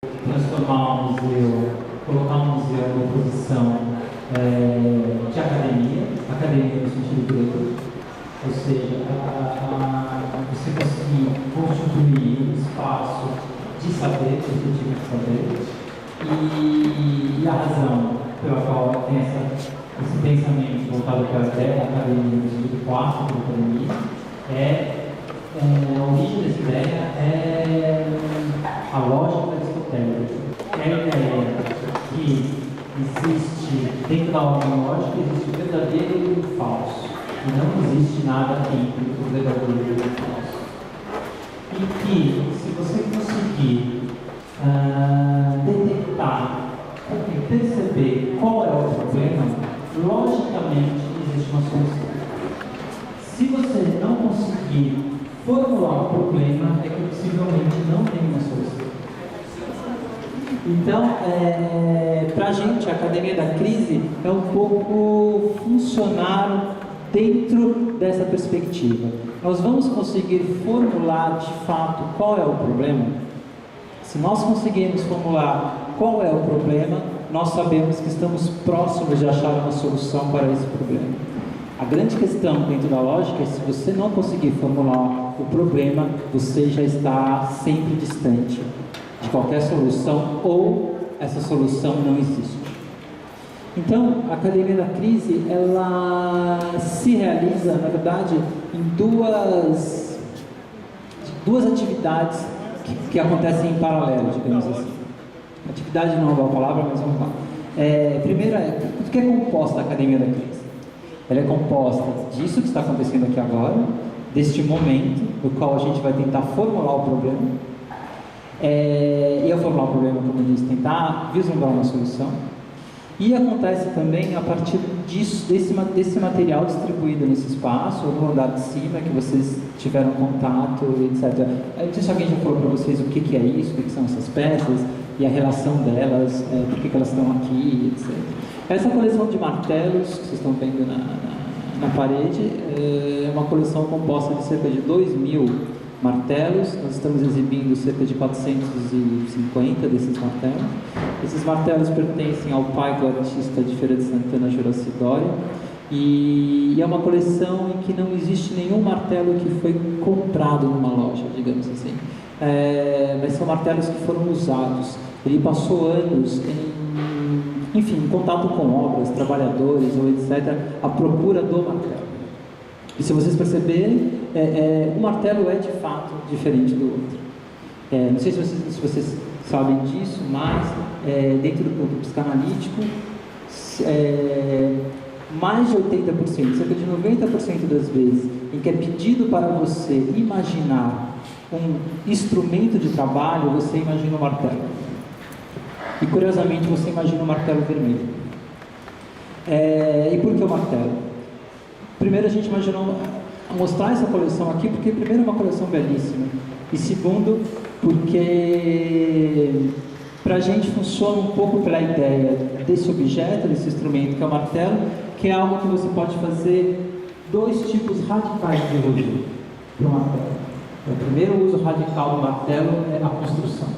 transformar o museu, colocar o museu numa posição de academia no sentido grego, ou seja, você conseguir constituir um espaço de saber, de tipo de saber, e a razão pela qual tem esse pensamento voltado para a academia, no sentido clássico da academia, a origem dessa ideia é a lógica aristotélica. É a ideia que existe, dentro da ordem lógica, existe o verdadeiro e o falso. E não existe nada entre o verdadeiro e o falso. E que, se você conseguir detectar e perceber qual é o problema, logicamente existe uma solução. Se você não conseguir formular o problema, é que possivelmente não tem uma solução. Então, para a gente, a Academia da Crise é um pouco funcionar dentro dessa perspectiva. Nós vamos conseguir formular de fato qual é o problema. Se nós conseguirmos formular qual é o problema, nós sabemos que estamos próximos de achar uma solução para esse problema. A grande questão dentro da lógica é se você não conseguir formular o problema, você já está sempre distante de qualquer solução ou essa solução não existe. Então, a Academia da Crise, ela se realiza, na verdade, em duas atividades que acontecem em paralelo, digamos assim. Atividade não é uma boa palavra, mas vamos lá. Primeiro, do que é composta a Academia da Crise? Ela é composta disso que está acontecendo aqui agora, deste momento, no qual a gente vai tentar formular o problema. E ao formular o problema, como eu disse, tentar vislumbrar uma solução. E acontece também a partir disso, desse material distribuído nesse espaço, ou no andar de cima, que vocês tiveram contato, etc. Não sei se alguém já falou para vocês o que é isso, o que são essas peças, e a relação delas, por que elas estão aqui, etc. Essa coleção de martelos que vocês estão vendo na parede é uma coleção composta de cerca de 2.000 martelos. Nós estamos exibindo cerca de 450 desses martelos. Esses martelos pertencem ao pai do artista de Feira de Santana, Juraci Dória, e é uma coleção em que não existe nenhum martelo que foi comprado numa loja, digamos assim. Mas são martelos que foram usados. Ele passou anos em contato com obras, trabalhadores ou etc., à procura do martelo. E se vocês perceberem, o martelo é de fato diferente do outro. Não sei se vocês sabem disso, mas dentro do campo psicanalítico, mais de 80%, cerca de 90% das vezes, em que é pedido para você imaginar um instrumento de trabalho, você imagina o martelo. E curiosamente você imagina o martelo vermelho. E por que o martelo? Primeiro a gente imaginou mostrar essa coleção aqui, porque primeiro é uma coleção belíssima, e segundo, porque para a gente funciona um pouco pela ideia desse objeto, desse instrumento que é o martelo, que é algo que você pode fazer dois tipos radicais de uso para o martelo. O primeiro uso radical do martelo é a construção.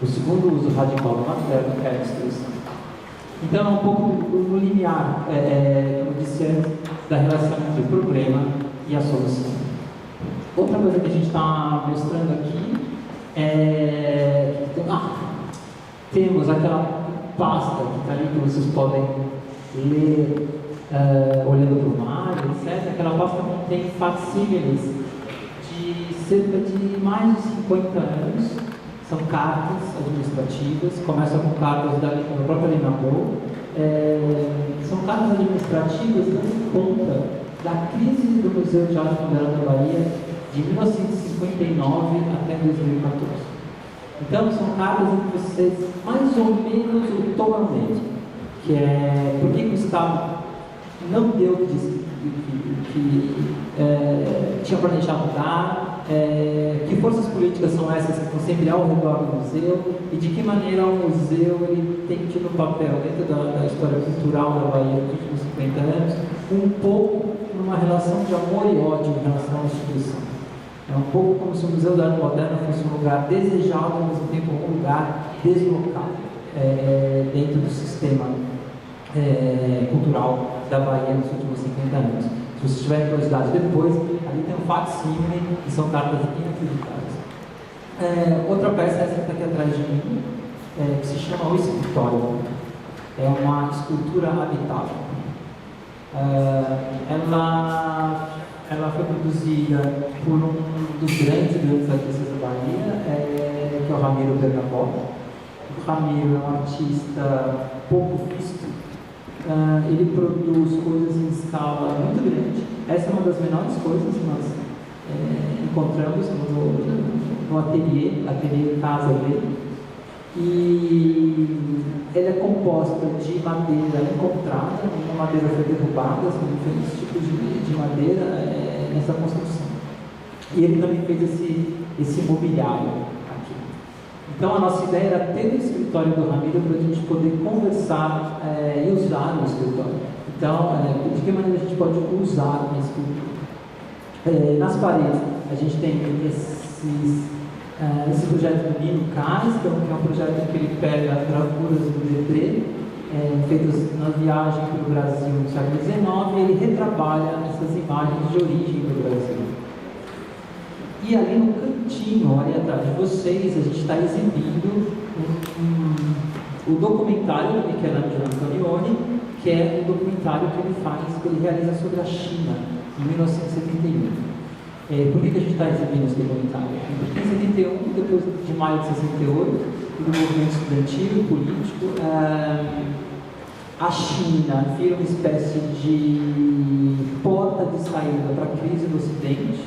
O segundo uso radical do martelo é a destruição. Então é um pouco no linear, como disse antes, da relação entre o problema e a solução. Outra coisa que a gente está mostrando aqui temos aquela pasta que está ali, que vocês podem ler olhando para o mar, etc. Aquela pasta contém facsímiles de cerca de mais de 50 anos. São cartas administrativas, começam com cartas da própria Lina Bow. São cartas administrativas dando conta da crise do Museu de Arte Moderna da Bahia de 1959 até 2014. Então, são cartas em que vocês mais ou menos o tom é o mesmo, que é por que o Estado não deu o que tinha planejado dar, que forças políticas são essas que estão sempre ao redor do museu, e de que maneira o museu ele tem tido um papel dentro da história cultural da Bahia nos últimos 50 anos, um pouco numa relação de amor e ódio em relação à instituição. É um pouco como se o Museu da Arte Moderna fosse um lugar desejado, ao mesmo tempo um lugar deslocado dentro do sistema cultural da Bahia nos últimos 50 anos. Se vocês tiverem curiosidade depois, ali tem um facsímile e são cartas inacreditáveis. Outra peça, essa que está aqui atrás de mim, que se chama O Escritório. É uma escultura habitável. Ela foi produzida por um dos grandes artistas da Bahia, que é o Ramiro Bernabó. O Ramiro é um artista pouco visto. Ele produz coisas em escala muito grande. Essa é uma das menores coisas que nós encontramos no ateliê casa dele. E ela é composta de madeira encontrada, uma madeira foi derrubada, são diferentes tipos de madeira nessa construção. E ele também fez esse mobiliário aqui. Então a nossa ideia era ter o escritório do Ramiro para a gente poder conversar e usar o escritório. Então, de que maneira a gente pode usar a escultura? Nas paredes, a gente tem esse projeto do Nino Kais, que é um projeto que ele pega as gravuras do Debré, feitas na viagem pelo Brasil no século XIX, e ele retrabalha essas imagens de origem do Brasil. E ali no cantinho, ali atrás de vocês, a gente está exibindo o documentário do Michelangelo Antonioni, que é um documentário que ele realiza sobre a China, em 1971. Por que a gente está exibindo esse documentário? Porque em 71, depois de maio de 68, do movimento estudantil e político, a China vira uma espécie de porta de saída para a crise do Ocidente.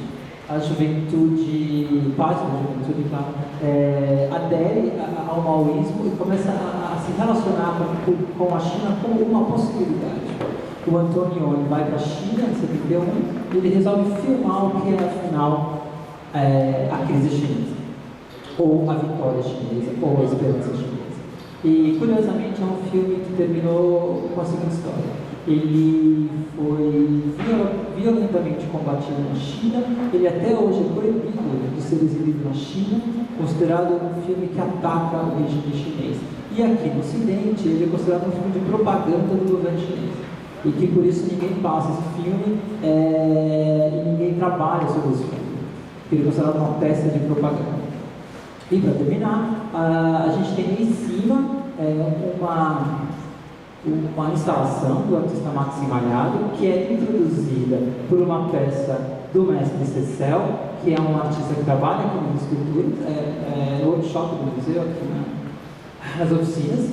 A juventude, parte da juventude, claro, adere ao maoísmo e começa a se relacionar com a China como uma possibilidade. O Antonioni vai para a China em 71 e ele resolve filmar o que é, afinal, a crise chinesa, ou a vitória chinesa, ou a esperança chinesa. E, curiosamente, é um filme que terminou com a seguinte história. Ele foi violentamente combatido na China, ele até hoje é proibido de ser exibido na China, considerado um filme que ataca o regime chinês. E aqui no Ocidente, ele é considerado um filme de propaganda do governo chinês. E que por isso ninguém passa esse filme e ninguém trabalha sobre esse filme, porque ele é considerado uma peça de propaganda. E para terminar, a gente tem em cima uma instalação do artista Maxim Malhado, que é introduzida por uma peça do mestre Cecel, que é um artista que trabalha com esculturas, no workshop do museu, aqui nas oficinas.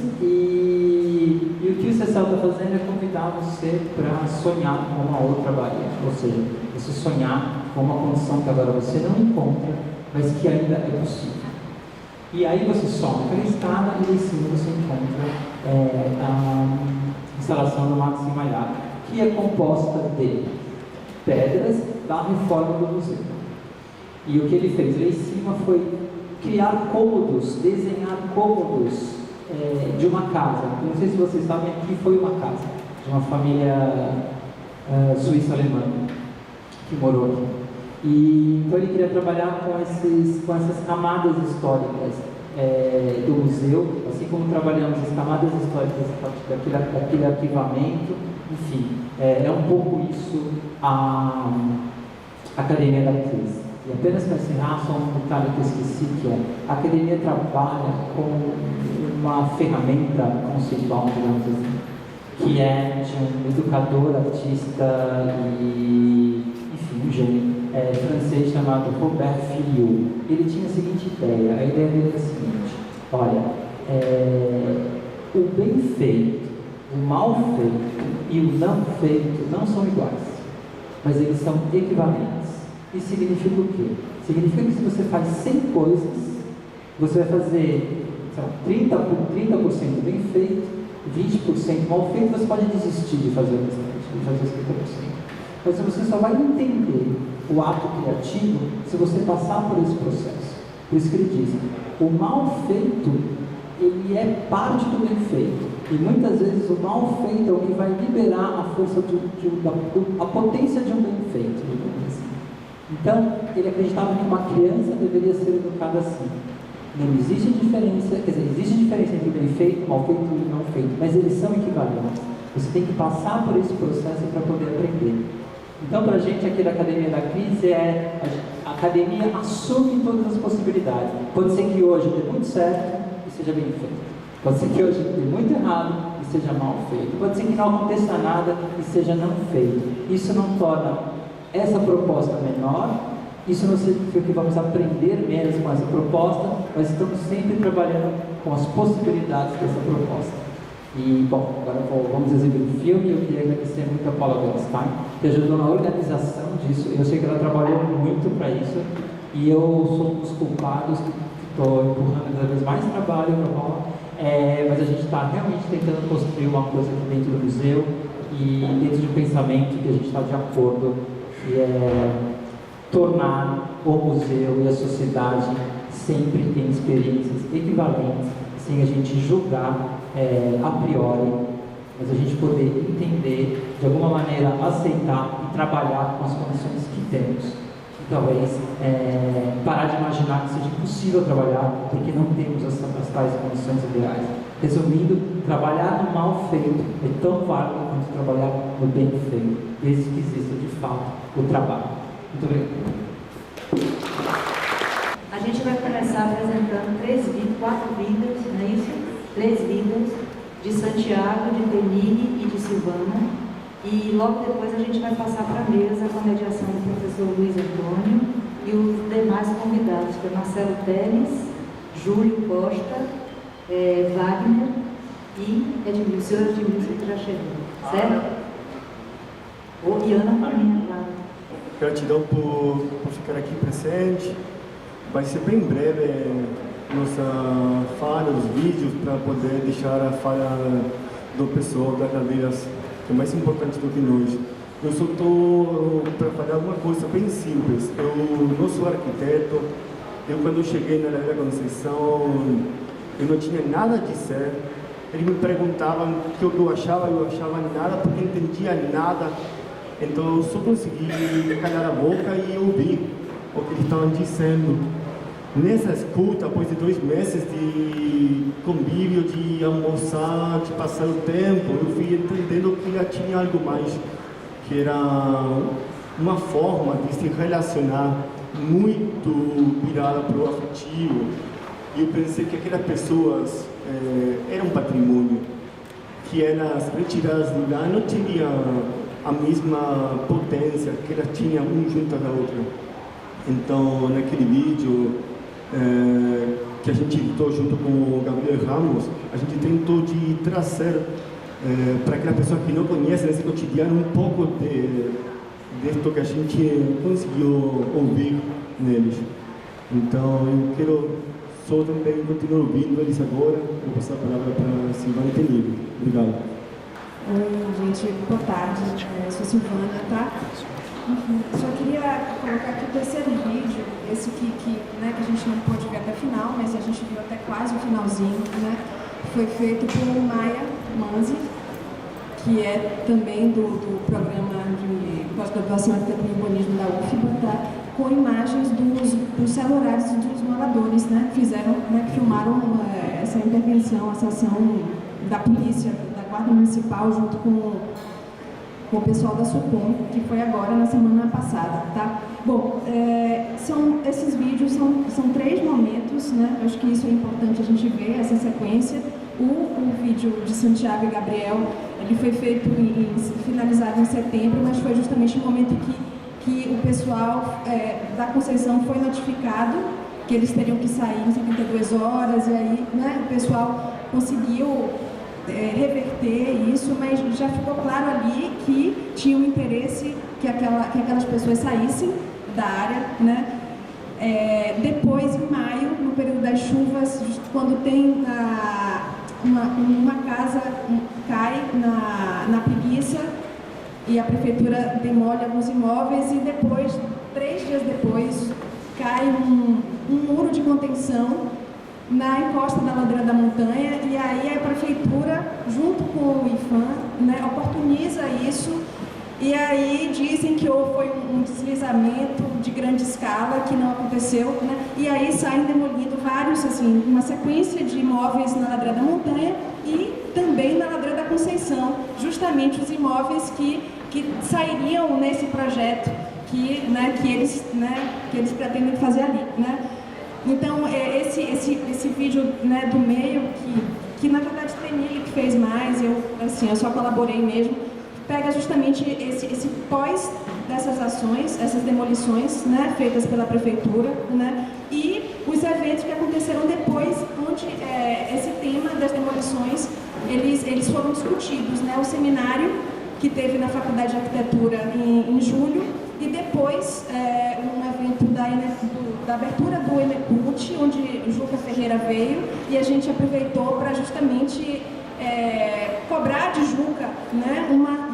E o que o Cecel está fazendo é convidar você para sonhar com uma outra Bahia, ou seja, você sonhar com uma condição que agora você não encontra, mas que ainda é possível. E aí você sobe pela escada e lá em cima você encontra a instalação do Maxim Malhado, que é composta de pedras da reforma do museu. E o que ele fez lá em cima foi criar cômodos, desenhar cômodos de uma casa. Não sei se vocês sabem, aqui foi uma casa de uma família suíça-alemã que morou aqui. E então ele queria trabalhar com essas camadas históricas do museu, assim como trabalhamos as camadas históricas daquele arquivamento. Enfim, é um pouco isso a Academia da Crise. E apenas para encerrar, só um detalhe que eu esqueci, que a Academia trabalha com uma ferramenta conceitual, digamos assim, que é de um educador, artista e, enfim, um gênio francês chamado Robert Filliot. Ele tinha a seguinte ideia, a ideia dele é a seguinte: olha, o bem feito, o mal feito e o não feito não são iguais, mas eles são equivalentes. Isso significa o quê? Significa que se você faz 100 coisas, você vai fazer 30% bem feito, 20% mal feito, você pode desistir de fazer o restante, de fazer 50%. Mas você só vai entender o ato criativo se você passar por esse processo. Por isso que ele diz, o mal feito, ele é parte do bem feito. E muitas vezes o mal feito é o que vai liberar a força, a potência de um bem feito. Então, ele acreditava que uma criança deveria ser educada assim. Não existe diferença, quer dizer, existe diferença entre bem feito, mal feito e não feito, mas eles são equivalentes. Você tem que passar por esse processo para poder aprender. Então, para a gente aqui da Academia da Crise, a academia assume todas as possibilidades. Pode ser que hoje dê muito certo e seja bem feito. Pode ser que hoje dê muito errado e seja mal feito. Pode ser que não aconteça nada e seja não feito. Isso não torna essa proposta menor. Isso não significa que vamos aprender menos com essa proposta, mas estamos sempre trabalhando com as possibilidades dessa proposta. E, bom, agora vamos exibir um filme. Eu queria agradecer muito a Paula Goldstein, que ajudou na organização disso. Eu sei que ela trabalhou muito para isso, e eu sou um dos culpados, que estou empurrando cada vez mais trabalho para a Paula, mas a gente está realmente tentando construir uma coisa aqui dentro do museu, e dentro de um pensamento que a gente está de acordo, que é tornar o museu e a sociedade sempre em experiências equivalentes, sem a gente julgar a priori, mas a gente poder entender, de alguma maneira aceitar e trabalhar com as condições que temos. E talvez parar de imaginar que seja impossível trabalhar porque não temos as tais condições ideais. Resumindo, trabalhar no mal feito é tão válido quanto trabalhar no bem feito, desde que exista de fato o trabalho. Muito obrigado. A gente vai começar apresentando 4 vídeos, não é isso? 3 vídeos de Santiago, de Denise e de Silvana. E logo depois a gente vai passar para a mesa com a mediação do professor Luiz Antônio e os demais convidados, que é Marcelo Teles, Júlio Costa, Wagner e Edmilson. O senhor Edmilson que já chegou, certo? E Ana Paulina, claro. Gratidão por ficar aqui presente. Vai ser bem breve nossa fala, os vídeos, para poder deixar a fala do pessoal da cadeiras, que é mais importante do que nós. Eu só estou para falar uma coisa bem simples. Eu não sou arquiteto. Quando cheguei na Ladeira Conceição, eu não tinha nada de ser. Eles me perguntavam o que eu achava nada, porque não entendia nada. Então eu só consegui calar a boca e ouvir o que eles estavam dizendo. Nessa escuta, após de 2 meses de convívio, de almoçar, de passar o tempo, eu fui entendendo que já tinha algo mais, que era uma forma de se relacionar muito virada para o afetivo. E eu pensei que aquelas pessoas eram um patrimônio, que elas retiradas de lá não tinham a mesma potência que elas tinham um junto da outra. Então, naquele vídeo que a gente editou junto com o Gabriel Ramos, a gente tentou de trazer para aquela pessoa que não conhece nesse cotidiano um pouco disso que a gente conseguiu ouvir neles. Então, eu quero só também continuar ouvindo eles agora. Vou passar a palavra para Silvana Tenille. Obrigado. Oi, gente, boa tarde. Eu sou Silvana, tá? Só queria colocar aqui o terceiro vídeo, esse que a gente não pôde ver até o final, mas a gente viu até quase o finalzinho, né? Foi feito por Maia Manzi, que é também do programa de pós-graduação em arquitetura e urbanismo da UFBA, tá? Com imagens dos celulares dos moradores, né? Filmaram essa intervenção, essa ação da polícia, da Guarda Municipal, junto com o pessoal da SUPOM, que foi agora na semana passada, tá? Bom, esses vídeos são 3 momentos, né? Eu acho que isso é importante a gente ver, essa sequência. O vídeo de Santiago e Gabriel, ele foi feito finalizado em setembro, mas foi justamente no momento que o pessoal da Conceição foi notificado que eles teriam que sair em 72 horas, e aí, né, o pessoal conseguiu reverter isso, mas já ficou claro ali que tinha um interesse que aquelas pessoas saíssem da área, né? Depois, em maio, no período das chuvas, quando tem uma casa cai na preguiça e a prefeitura demole alguns imóveis, e depois, 3 dias depois, cai um muro de contenção na encosta da ladeira da montanha, e aí a prefeitura, junto com o IFAM, né, oportuniza isso E aí dizem que foi um deslizamento de grande escala, que não aconteceu, né? E aí saem demolindo vários, assim, uma sequência de imóveis na Ladeira da Montanha e também na Ladeira da Conceição, justamente os imóveis que sairiam nesse projeto que eles pretendem fazer ali, né? Então, esse vídeo, né, do meio, que na verdade o Tenille que fez mais, eu só colaborei mesmo, pega justamente esse pós dessas ações, essas demolições, né, feitas pela prefeitura, né, e os eventos que aconteceram depois, onde esse tema das demolições, eles foram discutidos, né, o seminário que teve na Faculdade de Arquitetura em julho, e depois um evento da abertura do Emeput, onde Juca Ferreira veio, e a gente aproveitou para justamente cobrar de Juca, né, uma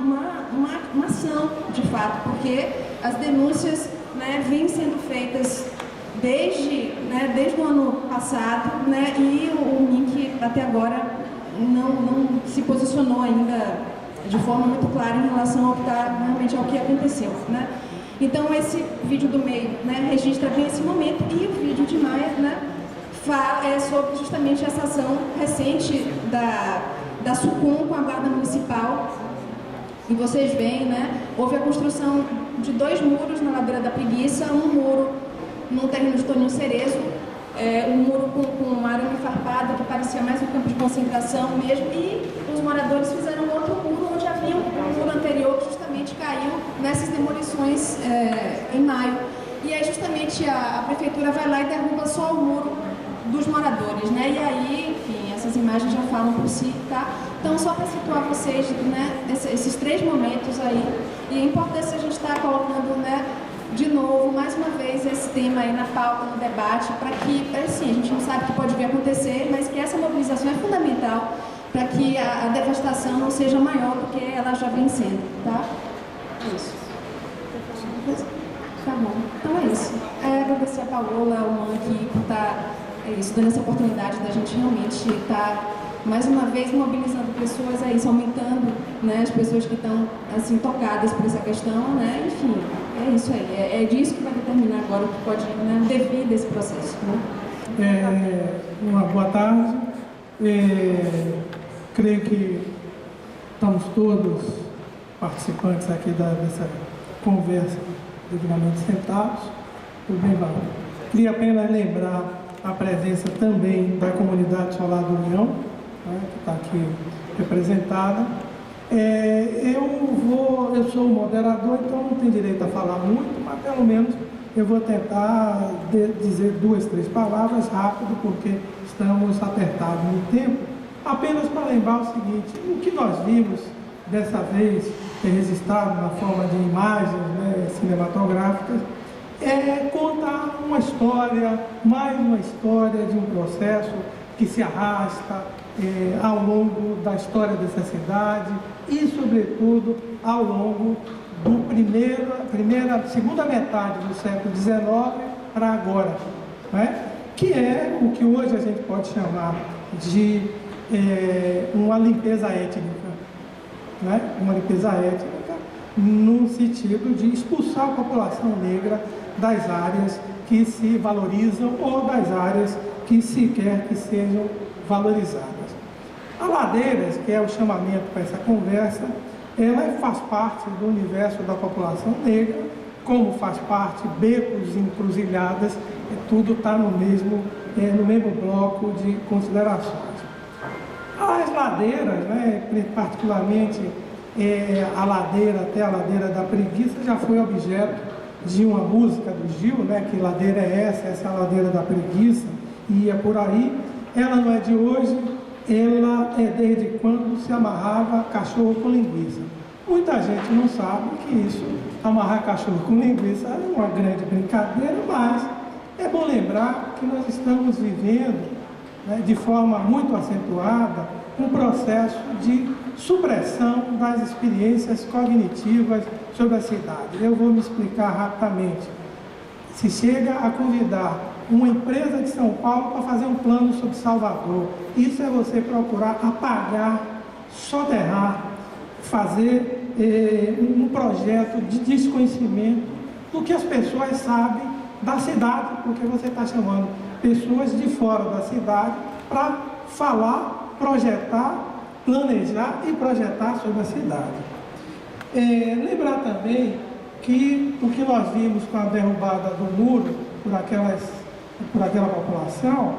ação, de fato, porque as denúncias, né, vêm sendo feitas desde o ano passado, né, e o MINC até agora não se posicionou ainda de forma muito clara em relação realmente ao que aconteceu, né. Então esse vídeo do meio, né, registra bem esse momento, e o vídeo de Maia, né, fala sobre justamente essa ação recente da SUCOM com a Guarda Municipal. E vocês veem, né, houve a construção de 2 muros na Ladeira da Preguiça, um muro no terreno de Toninho Cerezo, um muro com arame farpado que parecia mais um campo de concentração mesmo, e os moradores fizeram outro muro onde havia um muro anterior que justamente caiu nessas demolições em maio. E aí justamente a prefeitura vai lá e derruba só o muro dos moradores, né? E aí, enfim, essas imagens já falam por si, tá? Então, só para situar vocês, né, esses 3 momentos aí, e a importância a gente estar colocando, né, de novo, mais uma vez, esse tema aí na pauta, no debate, para que, assim, a gente não sabe o que pode vir a acontecer, mas que essa mobilização é fundamental para que a devastação não seja maior do que ela já vem sendo, tá? Isso. Tá bom. Então é isso. Agradecer a Paola, o Man aqui, por estar dando essa oportunidade da gente realmente estar, mais uma vez, mobilizando pessoas, aumentando, né, as pessoas que estão, assim, tocadas por essa questão, né, enfim, é isso aí. É disso que vai determinar agora o que pode, né, devir desse processo, né? Uma boa tarde. Creio que estamos todos participantes aqui dessa conversa devidamente sentados. Tudo bem, Val? Queria apenas lembrar a presença também da comunidade Solar do União, né, que está aqui representada. Eu sou o moderador, então não tenho direito a falar muito, mas pelo menos eu vou tentar dizer 2, 3 palavras rápido, porque estamos apertados no tempo. Apenas para lembrar o seguinte: o que nós vimos dessa vez, registrado na forma de imagens, né, cinematográficas, contar uma história, mais uma história de um processo que se arrasta ao longo da história dessa cidade e, sobretudo, ao longo do segunda metade do século XIX para agora, né? Que é o que hoje a gente pode chamar de uma limpeza étnica, né? Uma limpeza étnica no sentido de expulsar a população negra das áreas que se valorizam ou das áreas que se quer que sejam valorizadas. A Ladeiras, que é o chamamento para essa conversa, ela faz parte do universo da população negra, como faz parte becos e encruzilhadas, tudo está no mesmo bloco de considerações. As ladeiras, né, particularmente a ladeira até a Ladeira da Preguiça, já foi objeto de uma música do Gil, né, que ladeira é essa é a Ladeira da Preguiça, e é por aí. Ela não é de hoje, ela é desde quando se amarrava cachorro com linguiça. Muita gente não sabe que isso, amarrar cachorro com linguiça, é uma grande brincadeira, mas é bom lembrar que nós estamos vivendo, né, de forma muito acentuada, um processo de supressão das experiências cognitivas sobre a cidade. Eu vou me explicar rapidamente. Se chega a convidar uma empresa de São Paulo para fazer um plano sobre Salvador, isso é você procurar apagar, soterrar, fazer um projeto de desconhecimento do que as pessoas sabem da cidade, porque você está chamando pessoas de fora da cidade para falar, projetar, planejar e projetar sobre a cidade. Lembrar também que o que nós vimos com a derrubada do muro por aquela população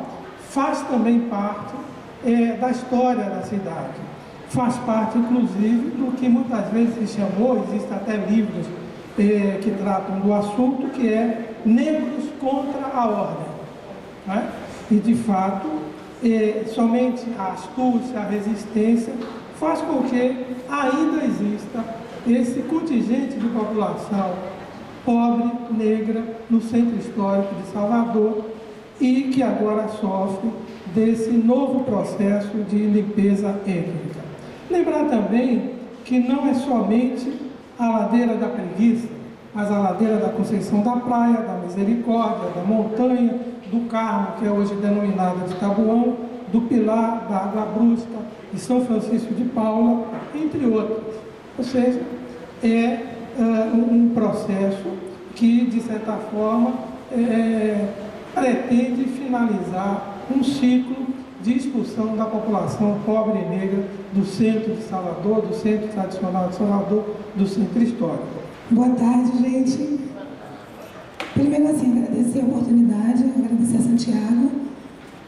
faz também parte da história da cidade. Faz parte, inclusive, do que muitas vezes se chamou, existem até livros que tratam do assunto, que é negros contra a ordem. Né? E, de fato, somente a astúcia, a resistência, faz com que ainda exista esse contingente de população pobre, negra, no centro histórico de Salvador e que agora sofre desse novo processo de limpeza étnica. Lembrar também que não é somente a ladeira da Preguiça, mas a ladeira da Conceição da Praia, da Misericórdia, da Montanha, do Carmo, que é hoje denominada de Tabuão, do Pilar, da Água Brusca, de São Francisco de Paula, entre outras. Ou seja, é um processo que, de certa forma, pretende finalizar um ciclo de expulsão da população pobre e negra do centro de Salvador, do centro tradicional de Salvador, do centro histórico. Boa tarde, gente. Primeiro, assim, agradecer a oportunidade, agradecer a Santiago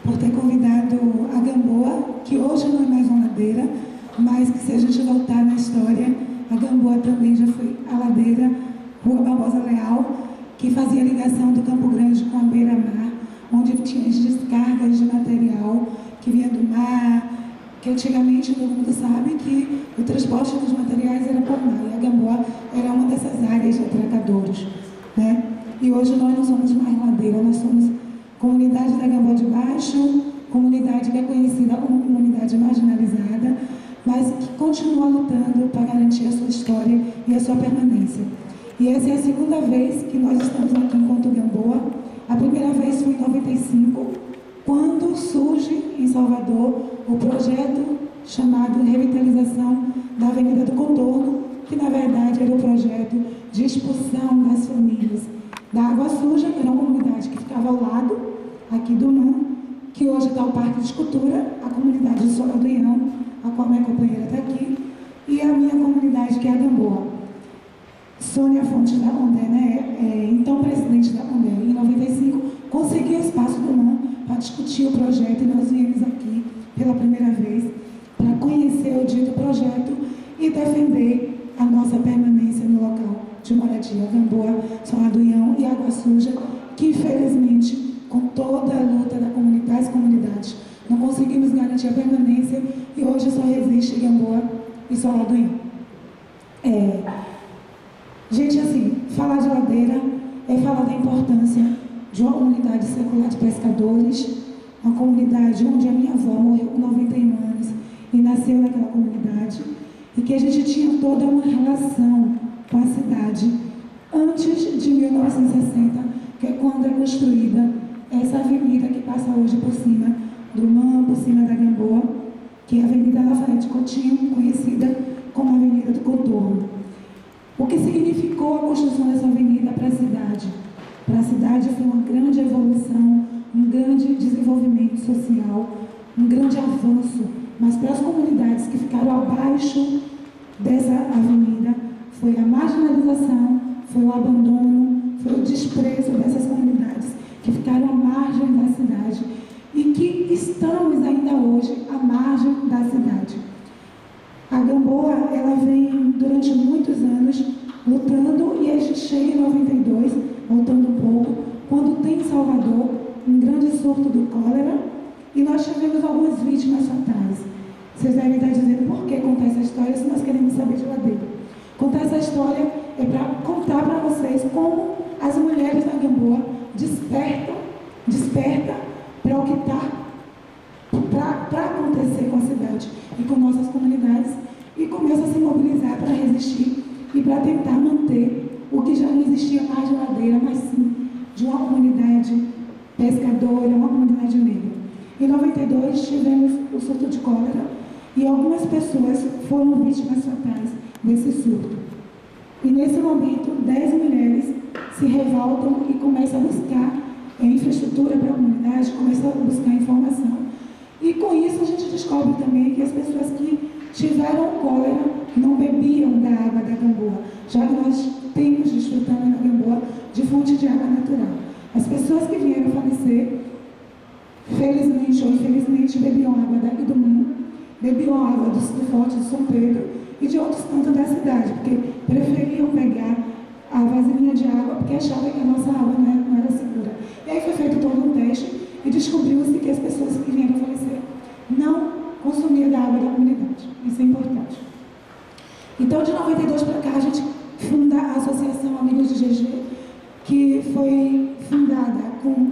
por ter convidado a Gamboa, que hoje não é mais uma ladeira, mas que, se a gente voltar na história, a Gamboa também já foi a ladeira Rua Barbosa Leal, que fazia ligação do Campo Grande com a beira-mar, onde tinha as descargas de material que vinha do mar, que antigamente todo mundo sabe que o transporte dos materiais era por mar, e a Gamboa era uma dessas áreas de atracadores, né? E hoje nós não somos mais ladeira, nós somos comunidade da Gamboa de Baixo, comunidade que é conhecida como comunidade marginalizada, mas que continua lutando para garantir a sua história e a sua permanência. E essa é a segunda vez que nós estamos aqui enquanto Gamboa. A primeira vez foi em 95, quando surge em Salvador o projeto chamado Revitalização da Avenida do Contorno, que na verdade era o projeto de expulsão das famílias da Água Suja, que era uma comunidade que ficava ao lado aqui do mar, que hoje está o Parque de Escultura, a comunidade de Soldaião, a qual minha companheira está aqui, e a minha comunidade, que é a Gamboa. Sônia Fontes da Condé, né, então presidente da Condé, em 95, conseguiu espaço do MAN para discutir o projeto, e nós viemos aqui pela primeira vez para conhecer o dito projeto e defender a nossa permanência no local de moradia. Gamboa, Soldaião e Água Suja, que infelizmente, com toda a luta das comunidades, não conseguimos garantir a permanência, e hoje só resiste Gamboa e Soldaião. Gente, assim, falar de ladeira é falar da importância de uma comunidade secular de pescadores, uma comunidade onde a minha avó morreu com 91 anos e nasceu naquela comunidade, e que a gente tinha toda uma relação com a cidade antes de 1960, que é quando é construída essa avenida que passa hoje por cima do MAN, por cima da Gamboa, que é a Avenida Lafayette Coutinho, conhecida como Avenida do Contorno. O que significou a construção dessa avenida para a cidade? Para a cidade foi uma grande evolução, um grande desenvolvimento social, um grande avanço, mas para as comunidades que ficaram abaixo dessa avenida, foi a marginalização, foi o abandono, foi o desprezo dessas comunidades que ficaram à margem da cidade e que estamos ainda hoje à margem da cidade. A Gamboa, ela vem durante muitos anos lutando, e a gente chega em 92, voltando um pouco, quando tem em Salvador um grande surto do cólera, e nós tivemos algumas vítimas fatais. Vocês devem estar dizendo por que contar essa história se nós queremos saber de ladeira. Contar essa história é para contar para vocês como as mulheres da Gamboa despertam para o que está para acontecer com a cidade e com nossas comunidades, e começam a se mobilizar para resistir e para tentar manter o que já não existia mais de ladeira, mas sim de uma comunidade pescadora, uma comunidade negra. Em 92 tivemos o surto de cólera, e algumas pessoas foram vítimas fatais desse surto. E nesse momento, 10 mulheres se revoltam e começam a buscar infraestrutura para a comunidade, começam a buscar informação. E com isso a gente descobre também que as pessoas que tiveram cólera não bebiam da água da Gamboa, já que nós temos desfrutando na Gamboa de fonte de água natural. As pessoas que vieram falecer, felizmente ou infelizmente, bebiam água daqui do mundo, bebiam água do Forte de São Pedro e de outros cantos da cidade, porque preferiam pegar a vasilhinha de água porque achavam que a nossa água não era segura. E aí foi feito todo um teste e descobriu-se que as pessoas que vieram falecer não consumiam da água da comunidade. Isso é importante. Então, de 92 para cá, a gente funda a Associação Amigos de GG, que foi fundada com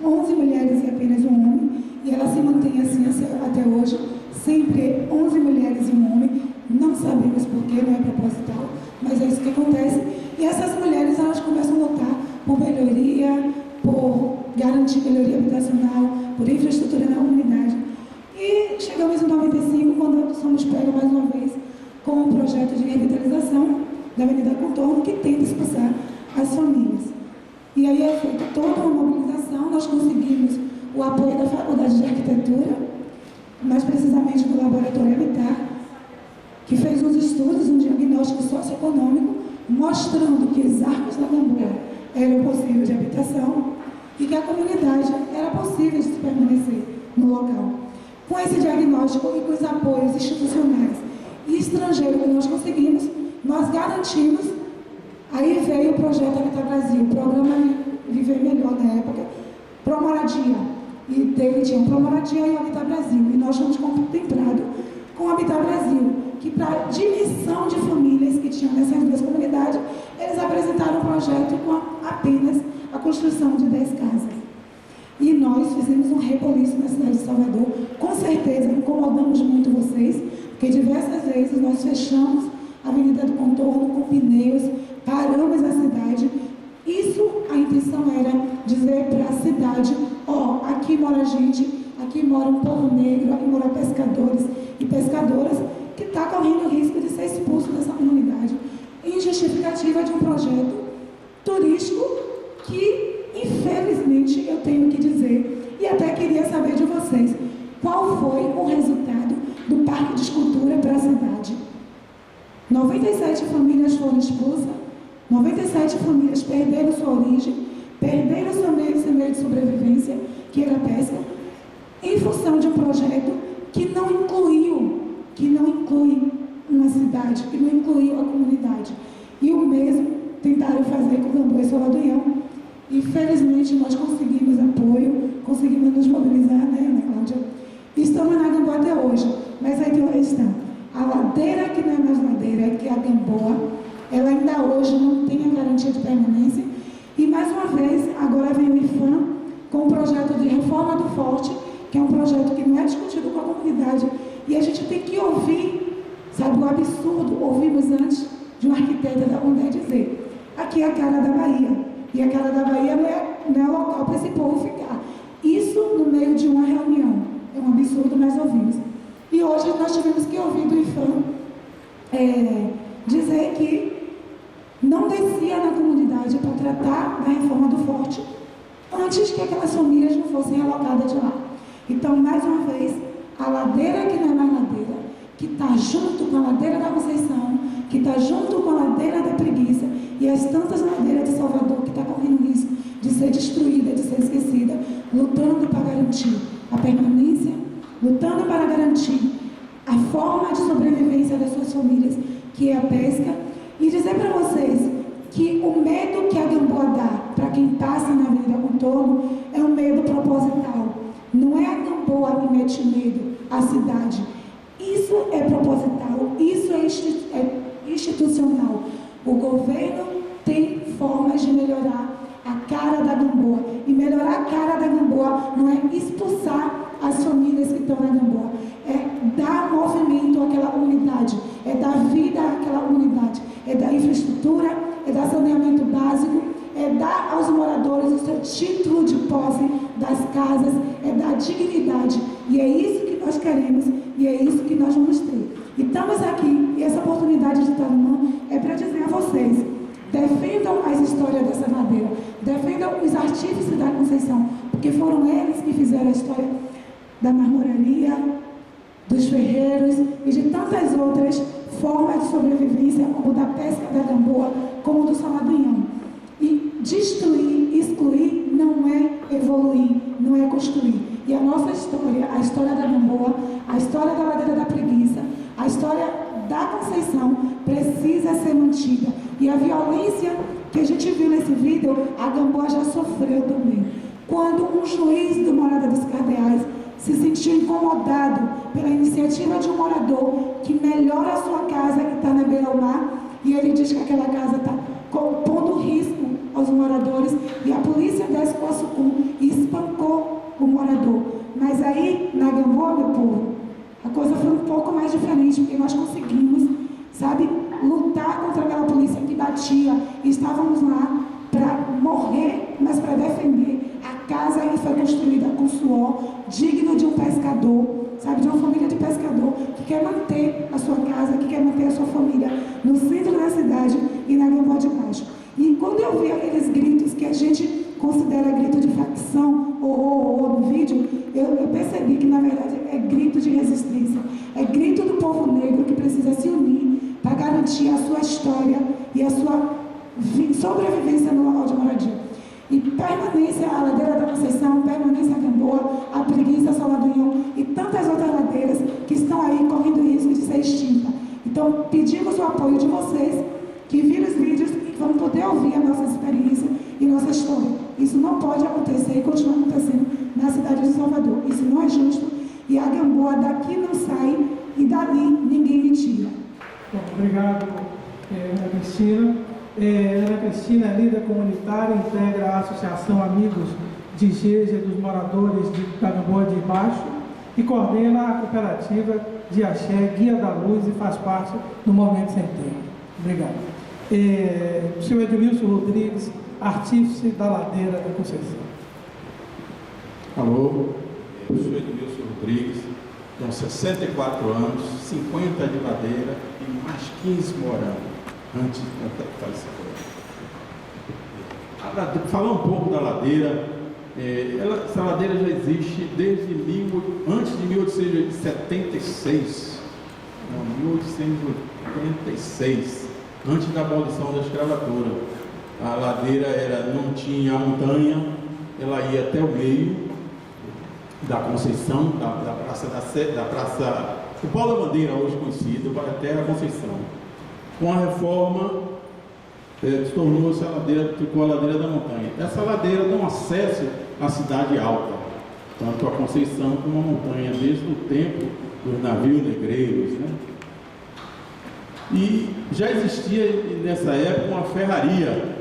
11 mulheres e apenas um homem, e ela se mantém assim até hoje, sempre 11 mulheres e um homem. Não sabemos porquê, não é proposital, mas é isso que acontece. E essas mulheres, elas começam a lutar por melhoria, por garantir melhoria habitacional, por infraestrutura na comunidade. E chegamos em 95, quando somos pegos mais uma vez com um projeto de revitalização da Avenida Contorno, que tenta expulsar as famílias. E aí é feita toda uma mobilização, nós conseguimos o apoio da Faculdade de Arquitetura, mais precisamente do Laboratório Habitat, que fez uns estudos, um diagnóstico socioeconômico, mostrando que os arcos da Gamboa eram possíveis de habitação e que a comunidade era possível de se permanecer no local. Com esse diagnóstico e com os apoios institucionais e estrangeiros que nós conseguimos, nós garantimos, aí veio o projeto Habitat Brasil, o programa Viver Melhor da época, Promoradia, e dele tinha Promoradia e o Habitat Brasil, e nós fomos contemplados com o Habitat Brasil, que para a dimensão de famílias que tinham nessas duas comunidades, eles apresentaram um projeto com apenas a construção de 10 casas. E nós fizemos um reboliço na cidade de Salvador, com certeza incomodamos muito vocês, porque diversas vezes nós fechamos a Avenida do Contorno com pneus, paramos a cidade. Isso, a intenção era dizer para a cidade, ó, aqui mora gente, aqui mora um povo negro, aqui moram pescadores e pescadoras, que está correndo o risco de ser expulso dessa comunidade, em justificativa de um projeto turístico que, infelizmente, eu tenho que dizer, e até queria saber de vocês, qual foi o resultado do Parque de Escultura para a cidade. 97 famílias foram expulsas, 97 famílias perderam sua origem, perderam seu meio de sobrevivência, que era a pesca, em função de um projeto que não inclui uma cidade, que não incluiu a comunidade. E o mesmo tentaram fazer com Gamboa e Salvador. E felizmente nós conseguimos apoio, conseguimos nos mobilizar, né, Ana Cláudia? Estamos na Gamboa até hoje, mas aí tem uma questão. A ladeira que não é mais ladeira, que é a Gamboa, ela ainda hoje não tem a garantia de permanência. E mais uma vez, agora vem o IFAM com o projeto de reforma do Forte, que é um projeto que não é discutido com a comunidade. E a gente tem que ouvir, sabe, o absurdo, ouvimos antes de um arquiteto da comunidade dizer, aqui é a cara da Bahia, e a cara da Bahia não é local para esse povo ficar. Isso no meio de uma reunião, é um absurdo, mas ouvimos. E hoje nós tivemos que ouvir do IFAM dizer que não descia na comunidade para tratar da reforma do Forte antes que aquelas famílias não fossem relocadas de lá. Então, mais uma vez, a ladeira que não é mais ladeira, que está junto com a ladeira da Conceição, que está junto com a ladeira da Preguiça e as tantas ladeiras de Salvador que está correndo risco de ser destruída, de ser esquecida, lutando para garantir a permanência, lutando para garantir a forma de sobrevivência das suas famílias, que é a pesca, e dizer para vocês que o medo que a Gamboa dá para quem passa na Avenida Contorno é um medo proposital. Não é a Gamboa que mete medo à cidade. Isso é proposital, isso é institucional. O governo tem formas de melhorar a cara da Gamboa. E melhorar a cara da Gamboa não é expulsar as famílias que estão na Gamboa. É dar movimento àquela unidade, é dar vida àquela unidade, é dar infraestrutura, é dar saneamento básico, é dar aos moradores o seu título de posse das casas, é dar dignidade. E é isso que nós queremos, e é é isso que nós vamos ter. E estamos aqui, e essa oportunidade de Tarumã é para dizer a vocês: defendam as histórias dessa madeira, defendam os artífices da Conceição, porque foram eles que fizeram a história da marmoraria, dos ferreiros e de tantas outras formas de sobrevivência, como da pesca da gamboa, como do saladanhão. E destruir, excluir, não é evoluir, não é construir. E a nossa história, a história da gamboa, a história da ladeira da preguiça, a história da Conceição precisa ser mantida. E a violência que a gente viu nesse vídeo, a gamboa já sofreu também. Quando um juiz do Morada dos Cardeais se sentiu incomodado pela iniciativa de um morador que melhora a sua casa, que está na beira-mar, e ele diz que aquela casa está pondo risco aos moradores, e a polícia desce com a sucum e espancou o morador. Mas aí, na gamboa, meu povo, a coisa foi um pouco mais diferente, porque nós conseguimos, sabe, lutar contra aquela polícia que batia, e estávamos lá para morrer, mas para defender a casa que foi construída com suor, digno de um pescador, sabe, de uma família de pescador, que quer manter a sua casa, que quer manter a sua família no centro da cidade e na Gamboa de Baixo. E quando eu vi aqueles gritos que a gente considera grito de facção, ou no vídeo, eu percebi que na verdade é grito de resistência, é grito do povo negro que precisa se unir para garantir a sua história e a sua sobrevivência no local de moradia. E permanência à ladeira da Conceição, permanência à Gamboa, a preguiça, a Saladanhão e tantas outras ladeiras que estão aí correndo risco de ser extinta. Então, pedimos o apoio de vocês que viram os vídeos e que vão poder ouvir a nossa experiência e nossa história. Isso não pode acontecer e continuar acontecendo na cidade de Salvador. Isso não é justo e a Gamboa daqui não sai e dali ninguém me tira. Bom, obrigado, Ana Cristina. Ana Cristina é líder comunitária, integra a Associação Amigos de Geja dos Moradores da Gamboa de Baixo e coordena a cooperativa de Axé Guia da Luz e faz parte do Movimento Sem Terra. Obrigado. O senhor Edmilson Rodrigues, artífice da ladeira da Conceição. Alô, eu sou Edmilson Rodrigues, tenho 64 anos, 50 de ladeira e mais 15 morando. Antes de falecer. Falar um pouco da ladeira, essa ladeira já existe desde antes de 1876, não, 1886, antes da abolição da escravatura. A ladeira não tinha a montanha, ela ia até o meio da Conceição, da praça do Pau da Bandeira, hoje conhecido, até a Conceição. Com a reforma, tornou-se ficou a ladeira da montanha. Essa ladeira dá um acesso à cidade alta, tanto a Conceição como a montanha, desde o tempo dos navios negreiros, né? E já existia nessa época uma ferraria,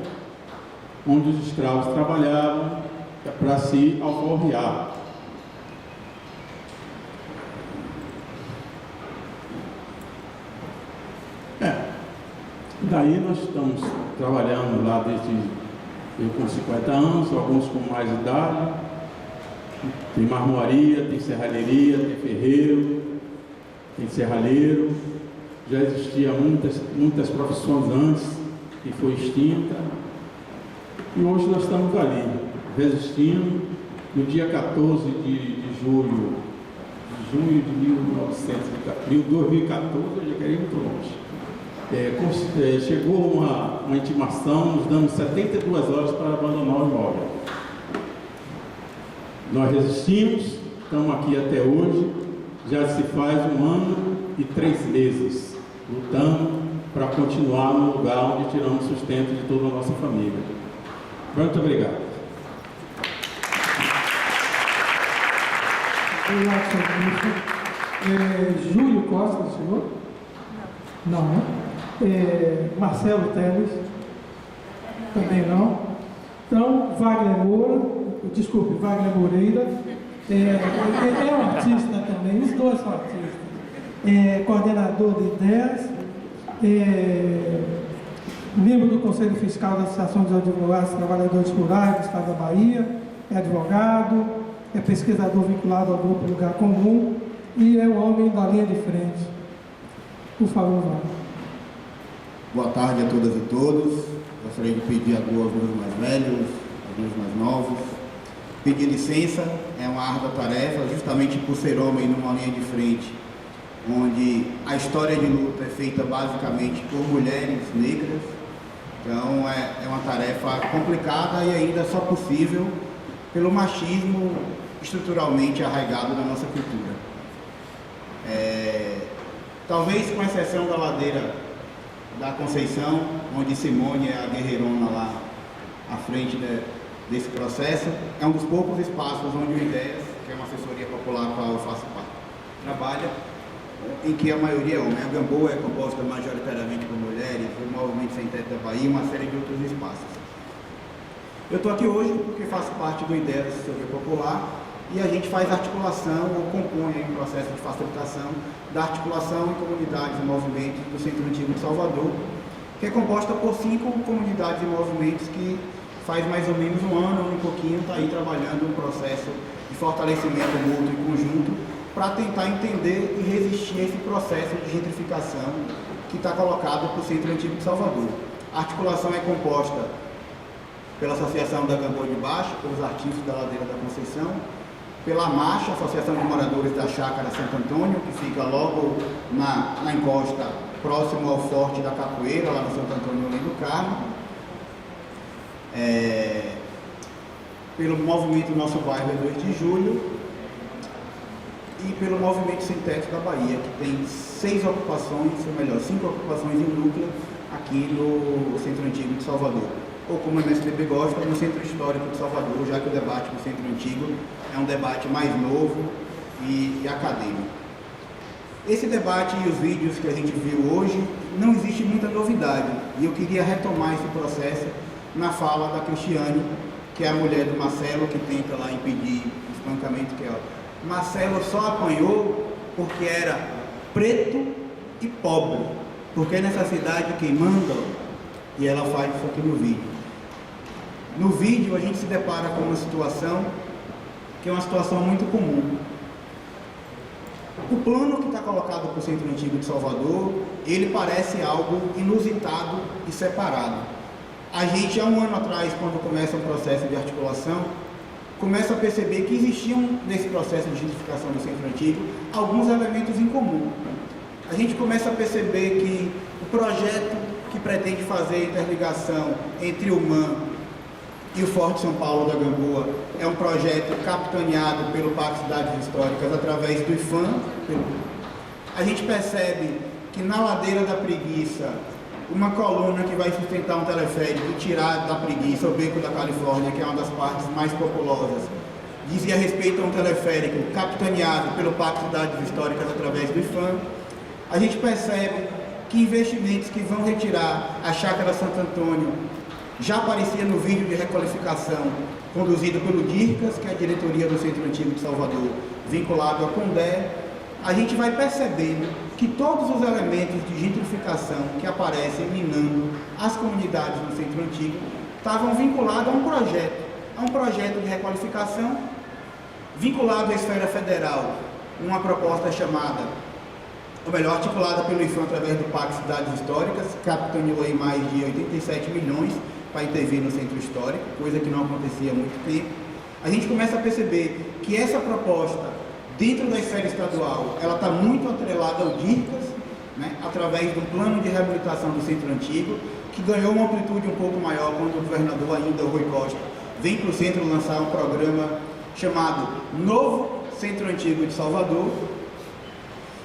onde os escravos trabalhavam para se alforriar. Daí nós estamos trabalhando lá desde eu com 50 anos, alguns com mais idade. Tem marmoraria, tem serralheria, tem ferreiro, tem serralheiro. Já existia muitas profissões antes, que foi extinta. E hoje nós estamos ali, resistindo. No dia 14 de junho de 2014, eu já queria ir muito longe. Chegou uma intimação nos dando 72 horas para abandonar o imóvel. Nós resistimos, estamos aqui até hoje, já se faz 1 ano e 3 meses, lutando para continuar no lugar onde tiramos sustento de toda a nossa família. Muito obrigado. Obrigado, senhor. Júlio Costa, do senhor? Não, né? Marcelo Teles, também não. Então, Wagner Moreira, é um artista também, os dois são artistas. Coordenador de ideias, membro do Conselho Fiscal da Associação dos Advogados e Trabalhadores Rurais do Estado da Bahia, é advogado, é pesquisador vinculado ao Grupo Lugar Comum, e é o homem da linha de frente. Por favor, vá. Boa tarde a todas e todos. Gostaria de pedir a boa aos meus mais velhos, aos meus mais novos. Pedir licença, é uma árdua tarefa, justamente por ser homem numa linha de frente, onde a história de luta é feita basicamente por mulheres negras. Então é uma tarefa complicada e ainda só possível pelo machismo estruturalmente arraigado na nossa cultura. Talvez com exceção da ladeira da Conceição, onde Simone é a guerreirona lá à frente desse processo, é um dos poucos espaços onde o IDEAS, que é uma assessoria popular a qual eu faço parte, trabalha, em que a maioria é homem. A Gamboa é composta majoritariamente por mulheres, o Movimento Sem Teto da Bahia e uma série de outros espaços. Eu estou aqui hoje porque faço parte do IDEAS, Assessoria Popular, e a gente faz articulação, ou compõe um processo de facilitação da articulação em comunidades e movimentos do Centro Antigo de Salvador, que é composta por 5 comunidades e movimentos que faz mais ou menos um ano e pouquinho está aí trabalhando um processo de fortalecimento mútuo e conjunto para tentar entender e resistir a esse processo de gentrificação que está colocado para o Centro Antigo de Salvador. A articulação é composta pela Associação da Gamboa de Baixo, pelos artistas da Ladeira da Conceição, pela Marcha, Associação de Moradores da Chácara Santo Antônio, que fica logo na encosta, próximo ao Forte da Capoeira, lá no Santo Antônio Além do Carmo, pelo movimento Nosso Bairro é 2 de Julho e pelo Movimento Sem Teto da Bahia, que tem 5 ocupações em núcleo aqui no Centro Antigo de Salvador. Ou como a MSDB gosta, no Centro Histórico de Salvador, já que o debate do Centro Antigo é um debate mais novo e acadêmico. Esse debate e os vídeos que a gente viu hoje, não existe muita novidade, e eu queria retomar esse processo na fala da Cristiane, que é a mulher do Marcelo, que tenta lá impedir o espancamento, que é, Marcelo só apanhou porque era preto e pobre, porque nessa cidade quem manda, e ela faz isso aqui no vídeo. No vídeo a gente se depara com uma situação que é uma situação muito comum. O plano que está colocado para o Centro Antigo de Salvador, ele parece algo inusitado e separado. A gente, há um ano atrás, quando começa um processo de articulação, começa a perceber que existiam, nesse processo de gentrificação do Centro Antigo, alguns elementos em comum. A gente começa a perceber que o projeto que pretende fazer a interligação entre o MAN e o Forte São Paulo da Gamboa é um projeto capitaneado pelo Pacto Cidades Históricas através do IFAM. A gente percebe que na Ladeira da Preguiça, uma coluna que vai sustentar um teleférico e tirar da Preguiça o Beco da Califórnia, que é uma das partes mais populosas, dizia respeito a um teleférico capitaneado pelo Pacto Cidades Históricas através do IFAM. A gente percebe que investimentos que vão retirar a Chácara Santo Antônio já aparecia no vídeo de requalificação conduzido pelo DIRCAS, que é a diretoria do Centro Antigo de Salvador, vinculado à CONDE. A gente vai percebendo que todos os elementos de gentrificação que aparecem minando as comunidades no Centro Antigo estavam vinculados a um projeto de requalificação vinculado à esfera federal, uma proposta chamada, ou melhor, articulada pelo IFAM através do Pacto Cidades Históricas, capitaneou aí mais de 87 milhões para intervir no centro histórico, coisa que não acontecia há muito tempo. A gente começa a perceber que essa proposta, dentro da esfera estadual, ela está muito atrelada ao DIRCAS, né, através do plano de reabilitação do Centro Antigo, que ganhou uma amplitude um pouco maior quando o governador ainda, Rui Costa, vem para o centro lançar um programa chamado Novo Centro Antigo de Salvador.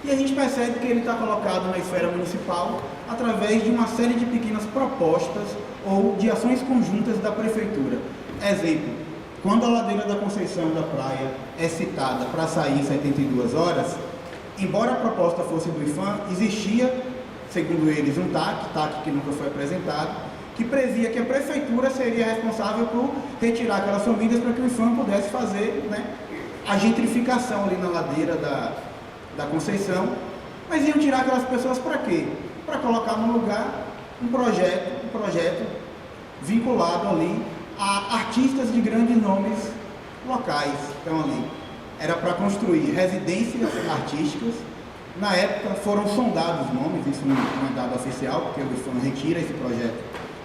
E a gente percebe que ele está colocado na esfera municipal através de uma série de pequenas propostas ou de ações conjuntas da prefeitura. Exemplo, quando a Ladeira da Conceição da Praia é citada para sair em 72 horas, embora a proposta fosse do IFAM, existia, segundo eles, um TAC que nunca foi apresentado, que previa que a prefeitura seria responsável por retirar aquelas famílias para que o IFAM pudesse fazer, né, a gentrificação ali na Ladeira da Conceição. Mas iam tirar aquelas pessoas para quê? Para colocar no lugar um projeto vinculado ali a artistas de grandes nomes locais que estão ali. era para construir residências artísticas. Na época foram sondados os nomes, isso não é dado oficial, porque o IFAM retira esse projeto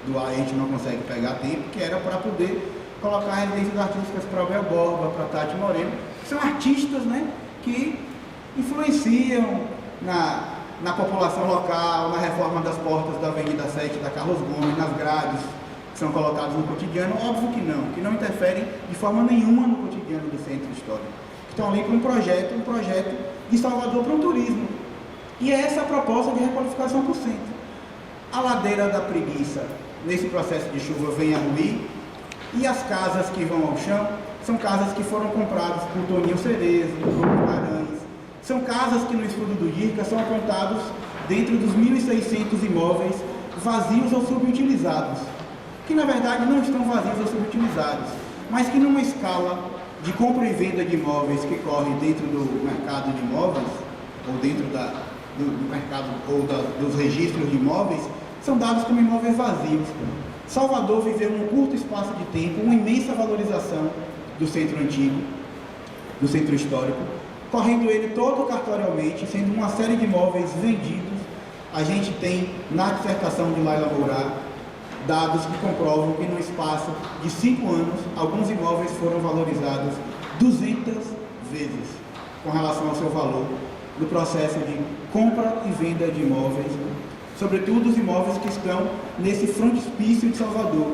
do ar e a gente não consegue pegar tempo, que era para poder colocar residências artísticas para Bel Borba, para Tati Moreno, que são artistas, né, que influenciam na população local, na reforma das portas da Avenida 7 da Carlos Gomes, nas grades que são colocadas no cotidiano. Óbvio que não interferem de forma nenhuma no cotidiano do centro histórico. Estão ali para um projeto de Salvador para o turismo. E é essa a proposta de requalificação para o centro. A ladeira da Preguiça, nesse processo de chuva, vem a ruir, e as casas que vão ao chão são casas que foram compradas por Toninho Cerezo, por Guimarães. São casas que no estudo do IRCA são apontados dentro dos 1.600 imóveis vazios ou subutilizados, que na verdade não estão vazios ou subutilizados, mas que numa escala de compra e venda de imóveis que corre dentro do mercado de imóveis, ou dentro do mercado ou dos registros de imóveis, são dados como imóveis vazios. Salvador viveu num curto espaço de tempo uma imensa valorização do centro antigo, do centro histórico, correndo ele todo cartorialmente, sendo uma série de imóveis vendidos. A gente tem na dissertação de Laila Mourá dados que comprovam que no espaço de 5 anos, alguns imóveis foram valorizados 200 vezes com relação ao seu valor no processo de compra e venda de imóveis, sobretudo os imóveis que estão nesse frontispício de Salvador,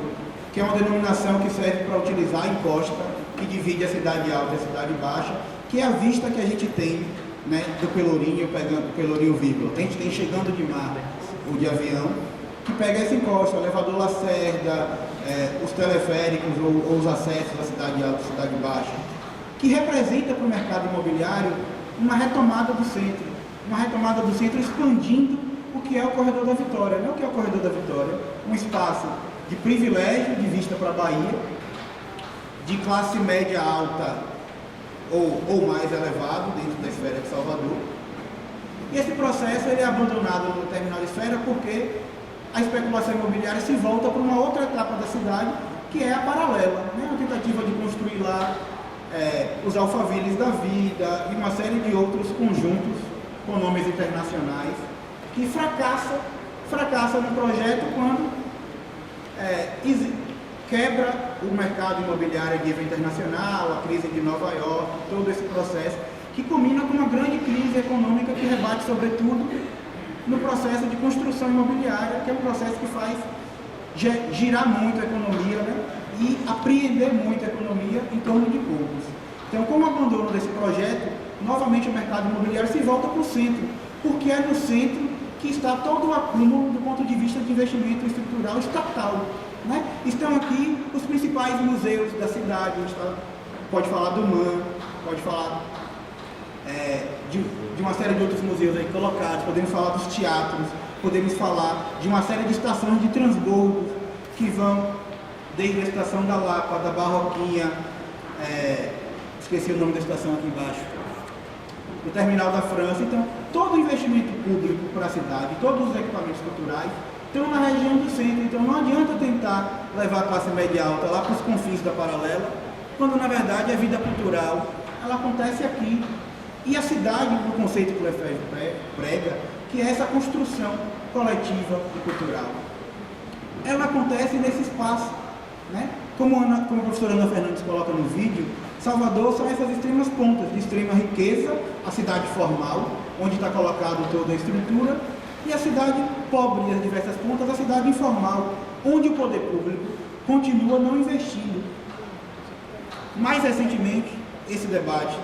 que é uma denominação que serve para utilizar a encosta que divide a cidade alta e a cidade baixa, que é a vista que a gente tem, né, do Pelourinho, pegando o Pelourinho Vírgula. A gente tem chegando de mar ou de avião, que pega essa encosta, o elevador Lacerda, os teleféricos ou os acessos à cidade alta e cidade baixa, que representa para o mercado imobiliário uma retomada do centro expandindo o que é o Corredor da Vitória. Não é o que é o Corredor da Vitória, um espaço de privilégio de vista para a Bahia, de classe média alta ou mais elevado dentro da esfera de Salvador. E esse processo ele é abandonado no terminal de esfera porque a especulação imobiliária se volta para uma outra etapa da cidade, que é a paralela, né? A tentativa de construir lá os Alphavilles da vida e uma série de outros conjuntos com nomes internacionais, que fracassa no projeto quando quebra o mercado imobiliário a nível internacional, a crise de Nova York, todo esse processo, que culmina com uma grande crise econômica que rebate, sobretudo, no processo de construção imobiliária, que é um processo que faz girar muito a economia, né? E apreender muito a economia em torno de poucos. Então, com o abandono desse projeto, novamente o mercado imobiliário se volta para o centro, porque é no centro que está todo o acúmulo do ponto de vista de investimento estrutural estatal, né? Estão aqui os principais museus da cidade, a gente pode falar do MAN, pode falar de uma série de outros museus aí colocados, podemos falar dos teatros, podemos falar de uma série de estações de transbordo que vão desde a estação da Lapa, da Barroquinha, esqueci o nome da estação aqui embaixo, o terminal da França. Então, todo o investimento público para a cidade, todos os equipamentos culturais estão na região do centro. Então, não adianta tentar levar a classe média alta lá para os confins da paralela, quando na verdade a vida cultural ela acontece aqui. E a cidade, no conceito que o Lefebvre prega, que é essa construção coletiva e cultural, ela acontece nesse espaço, né? Como a professora Ana Fernandes coloca no vídeo, Salvador são essas extremas pontas, de extrema riqueza, a cidade formal, onde está colocado toda a estrutura, e a cidade pobre das diversas pontas, a cidade informal, onde o poder público continua não investindo. Mais recentemente, esse debate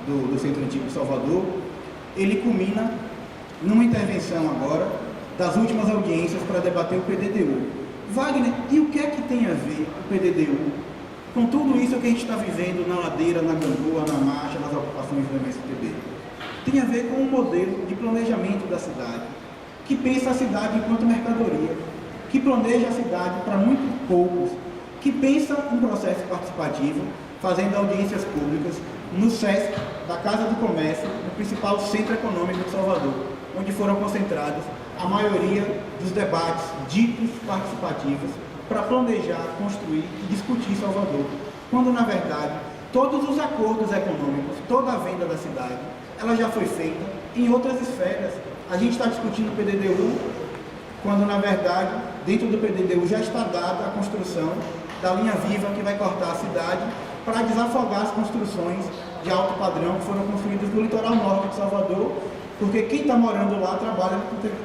do Centro Antigo de Salvador, ele culmina numa intervenção agora das últimas audiências para debater o PDDU. Wagner, e o que é que tem a ver o PDDU com tudo isso que a gente está vivendo na Ladeira, na Gamboa, na Marcha, nas ocupações do MSTB? Tem a ver com um modelo de planejamento da cidade, que pensa a cidade enquanto mercadoria, que planeja a cidade para muito poucos, que pensa um processo participativo, fazendo audiências públicas no SESC da Casa do Comércio, no principal centro econômico de Salvador, onde foram concentrados a maioria dos debates ditos participativos para planejar, construir e discutir Salvador, quando na verdade Todos os acordos econômicos, toda a venda da cidade, ela já foi feita em outras esferas. A gente está discutindo o PDDU, quando na verdade, dentro do PDDU já está dada a construção da linha viva que vai cortar a cidade para desafogar as construções de alto padrão que foram construídas no litoral norte de Salvador, porque quem está morando lá trabalha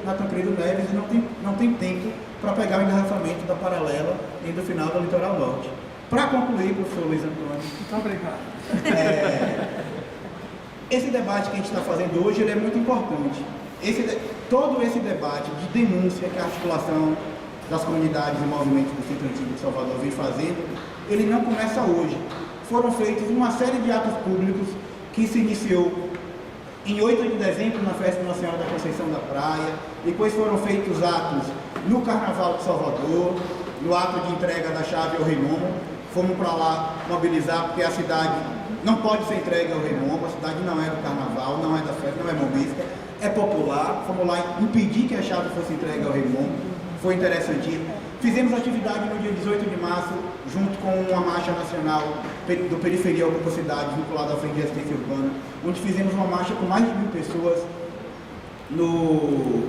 na Tancredo Neves e não tem tempo para pegar o engarrafamento da paralela e do final do litoral norte. Para concluir, professor Luiz Antônio. Muito obrigado. Esse debate que a gente está fazendo hoje ele é muito importante. Todo esse debate de denúncia que a articulação das comunidades e movimentos do Centro Antigo de Salvador vem fazendo, ele não começa hoje. Foram feitos uma série de atos públicos que se iniciou em 8 de dezembro na festa de Nossa Senhora da Conceição da Praia, depois foram feitos atos no Carnaval de Salvador, no ato de entrega da chave ao Rei Momo. Fomos para lá mobilizar, porque a cidade não pode ser entregue ao Rei Momo, a cidade não é do Carnaval, não é da festa, não é mombista, é popular. Fomos lá impedir que a chave fosse entregue ao Rei Momo, foi interessantíssimo. Fizemos atividade no dia 18 de março, junto com uma marcha nacional do Periferia Ocupa Cidade, vinculada à Frente de Assistência Urbana, onde fizemos uma marcha com mais de 1000 pessoas no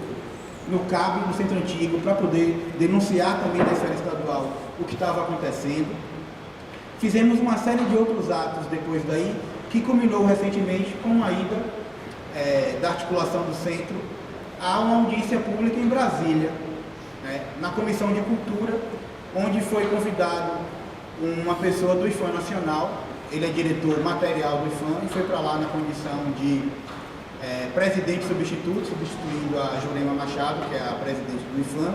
CAB, no Centro Antigo, para poder denunciar também na esfera estadual o que estava acontecendo. Fizemos uma série de outros atos depois daí, que culminou recentemente com a ida da articulação do centro a uma audiência pública em Brasília, na Comissão de Cultura, onde foi convidado uma pessoa do IFAM Nacional. Ele é diretor material do IFAM e foi para lá na condição de presidente substituto, substituindo a Jurema Machado, que é a presidente do IFAM,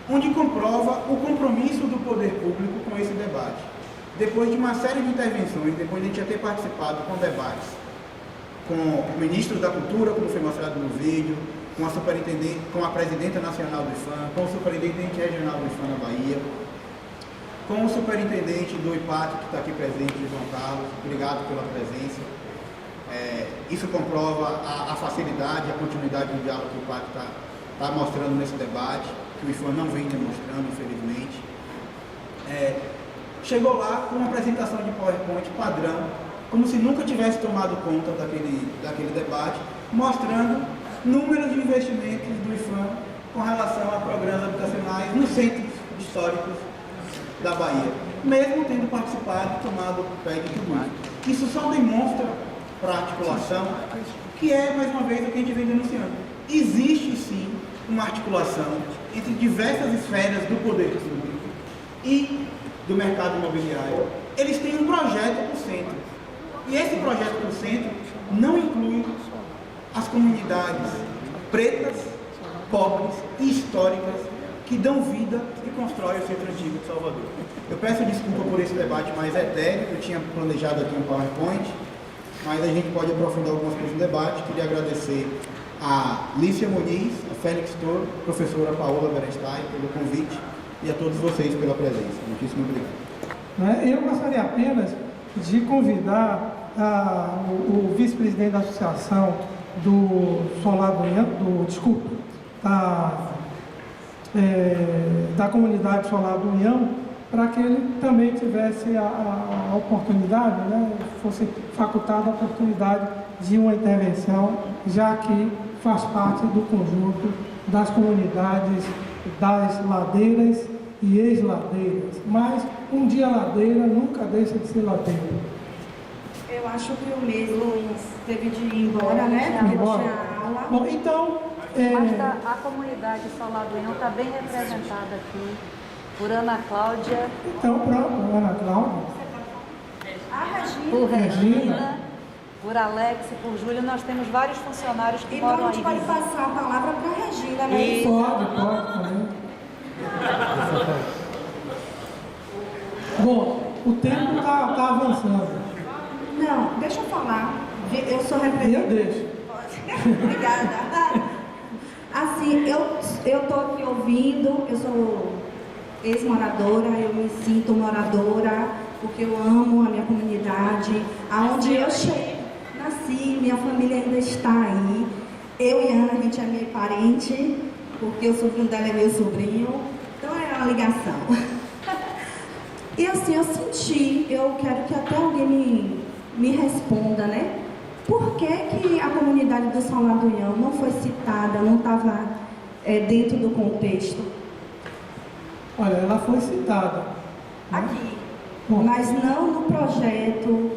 onde comprova o compromisso do poder público com esse debate. Depois de uma série de intervenções, depois de a gente já ter participado com debates com o ministro da Cultura, como foi mostrado no vídeo, com a presidenta nacional do IFAM, com o superintendente regional do IFAM na Bahia, com o superintendente do IPAT, que está aqui presente, João Carlos, obrigado pela presença. Isso comprova a facilidade, a continuidade do diálogo que o IPAT está mostrando nesse debate, que o IFAM não vem demonstrando, infelizmente. Chegou lá com uma apresentação de PowerPoint padrão, como se nunca tivesse tomado conta daquele debate, mostrando números de investimentos do IFAM com relação a programas habitacionais nos centros históricos da Bahia, mesmo tendo participado e tomado pé de tudo isso. Isso só demonstra para a articulação que mais uma vez, o que a gente vem denunciando. Existe sim uma articulação entre diversas esferas do poder público e do mercado imobiliário. Eles têm um projeto para o centro. E esse projeto para o centro não inclui as comunidades pretas, pobres e históricas que dão vida e constroem o Centro Antigo de Salvador. Eu peço desculpa por esse debate mais etéreo, eu tinha planejado aqui um PowerPoint, mas a gente pode aprofundar algumas coisas no debate. Queria agradecer a Lícia Muniz, a Félix Toro, a professora Paola Berenstein pelo convite e a todos vocês pela presença. Muitíssimo obrigado. Eu gostaria apenas de convidar o vice-presidente da Associação do Solar do União, da comunidade Solar do União, para que ele também tivesse a oportunidade, fosse facultada a oportunidade de uma intervenção, já que faz parte do conjunto das comunidades das ladeiras e ex-ladeiras. Mas um dia ladeira nunca deixa de ser ladeira. Eu acho que o mesmo teve de ir embora, porque não tinha aula. Bom, então... Mas a comunidade Solar do União está bem representada aqui por Ana Cláudia. Então pronto, Ana Cláudia. A Regina. Por Regina, por Alex e por Júlia. Nós temos vários funcionários que Então moram a aí. gente pode passar a palavra para a Regina, né? E... Pode também. Bom, o tempo está avançando. Não, deixa eu falar. Eu sou representante. Eu deixo. Obrigada. Assim, eu estou aqui ouvindo, eu sou ex-moradora, eu me sinto moradora, porque eu amo a minha comunidade. Aonde eu cheguei, nasci, minha família ainda está aí. Eu e Ana, a gente é meio parente, porque o sobrinho dela é meu sobrinho, então é uma ligação. E assim, eu senti, eu quero que até alguém me responda, né? Por que que a comunidade do São Ladunhão não foi citada, não estava dentro do contexto? Olha, ela foi citada. Aqui, Bom. mas não no projeto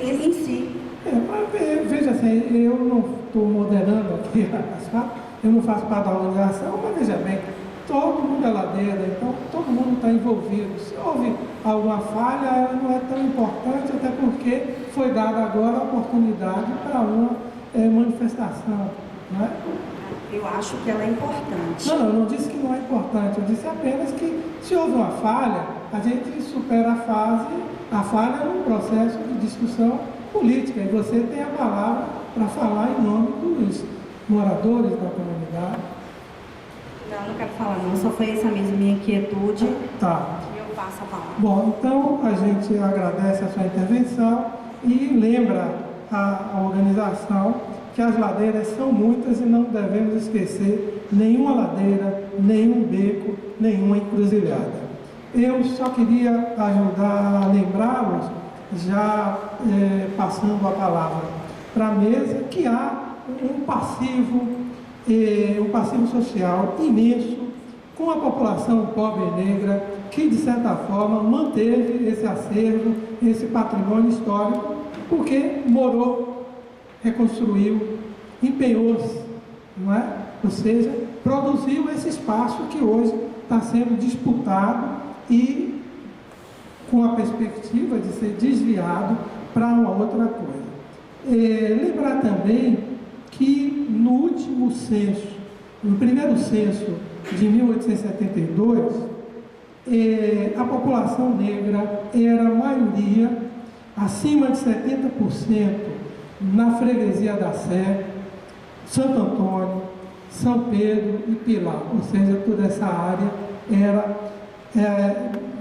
em si. Mas veja assim, eu não estou moderando aqui as falas, eu não faço parte da organização, mas veja bem, todo mundo é ladeira, então todo mundo está envolvido. Se houve alguma falha, ela não é tão importante, até porque foi dada agora a oportunidade para uma manifestação. Não é? Eu acho que ela é importante. Não, eu não disse que não é importante, eu disse apenas que se houve uma falha, a gente supera a falha num processo de discussão política, e você tem a palavra para falar em nome dos moradores da comunidade. Não quero falar não, só foi essa mesma minha inquietude. Tá. E eu passo a palavra. Bom, então a gente agradece a sua intervenção e lembra a organização que as ladeiras são muitas e não devemos esquecer nenhuma ladeira, nenhum beco, nenhuma encruzilhada. Eu só queria ajudar a lembrá-los, já passando a palavra para a mesa, que há um passivo social imenso com a população pobre e negra, que de certa forma manteve esse acervo, esse patrimônio histórico, porque morou, reconstruiu, empenhou-se, não é? Ou seja, produziu esse espaço que hoje está sendo disputado e com a perspectiva de ser desviado para uma outra coisa. Lembrar também que no último censo, no primeiro censo de 1872, a população negra era a maioria, acima de 70%, na freguesia da Sé, Santo Antônio, São Pedro e Pilar, ou seja, toda essa área era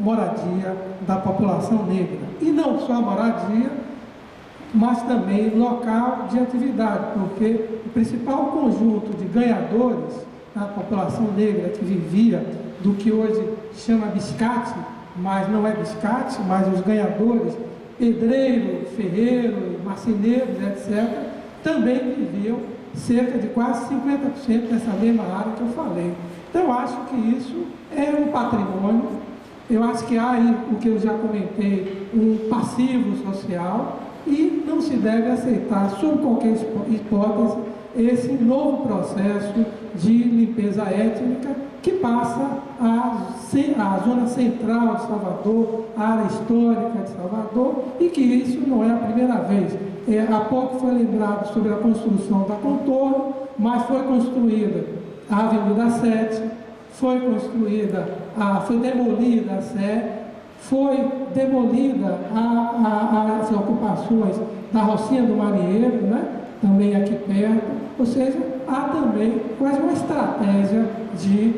moradia da população negra. E não só moradia, mas também local de atividade, porque o principal conjunto de ganhadores da população negra que vivia do que hoje chama biscate, mas não é biscate, mas os ganhadores, pedreiro, ferreiro, marceneiros, etc., também viviam cerca de quase 50% dessa mesma área que eu falei. Então, eu acho que isso é um patrimônio, eu acho que há aí, o que eu já comentei, um passivo social, e não se deve aceitar, sob qualquer hipótese, esse novo processo de limpeza étnica que passa a zona central de Salvador, a área histórica de Salvador, e que isso não é a primeira vez. Há pouco foi lembrado sobre a construção da Contorno, mas foi construída a Avenida 7, foi demolida a Sé, foi demolida as ocupações da Rocinha do Marinheiro, né? Também aqui perto, ou seja, há também quase uma estratégia de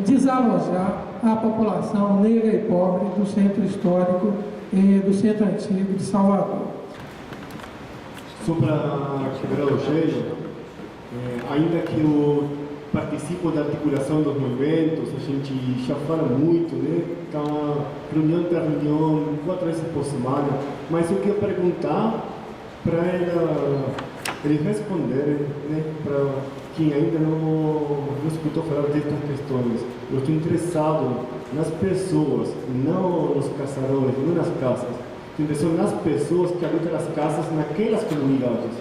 desalojar a população negra e pobre do centro histórico e do centro antigo de Salvador. Só para quebrar o gelo, ainda que eu participo da articulação dos movimentos, a gente já fala muito, né? Então, reunião tras reunião, 4 vezes por semana, mas eu queria perguntar para eles responderem, né? Para quem ainda não escutou falar dessas questões. Eu estou interessado nas pessoas, não nos casarões, não nas casas. Estou interessado nas pessoas que habitam as casas naquelas comunidades.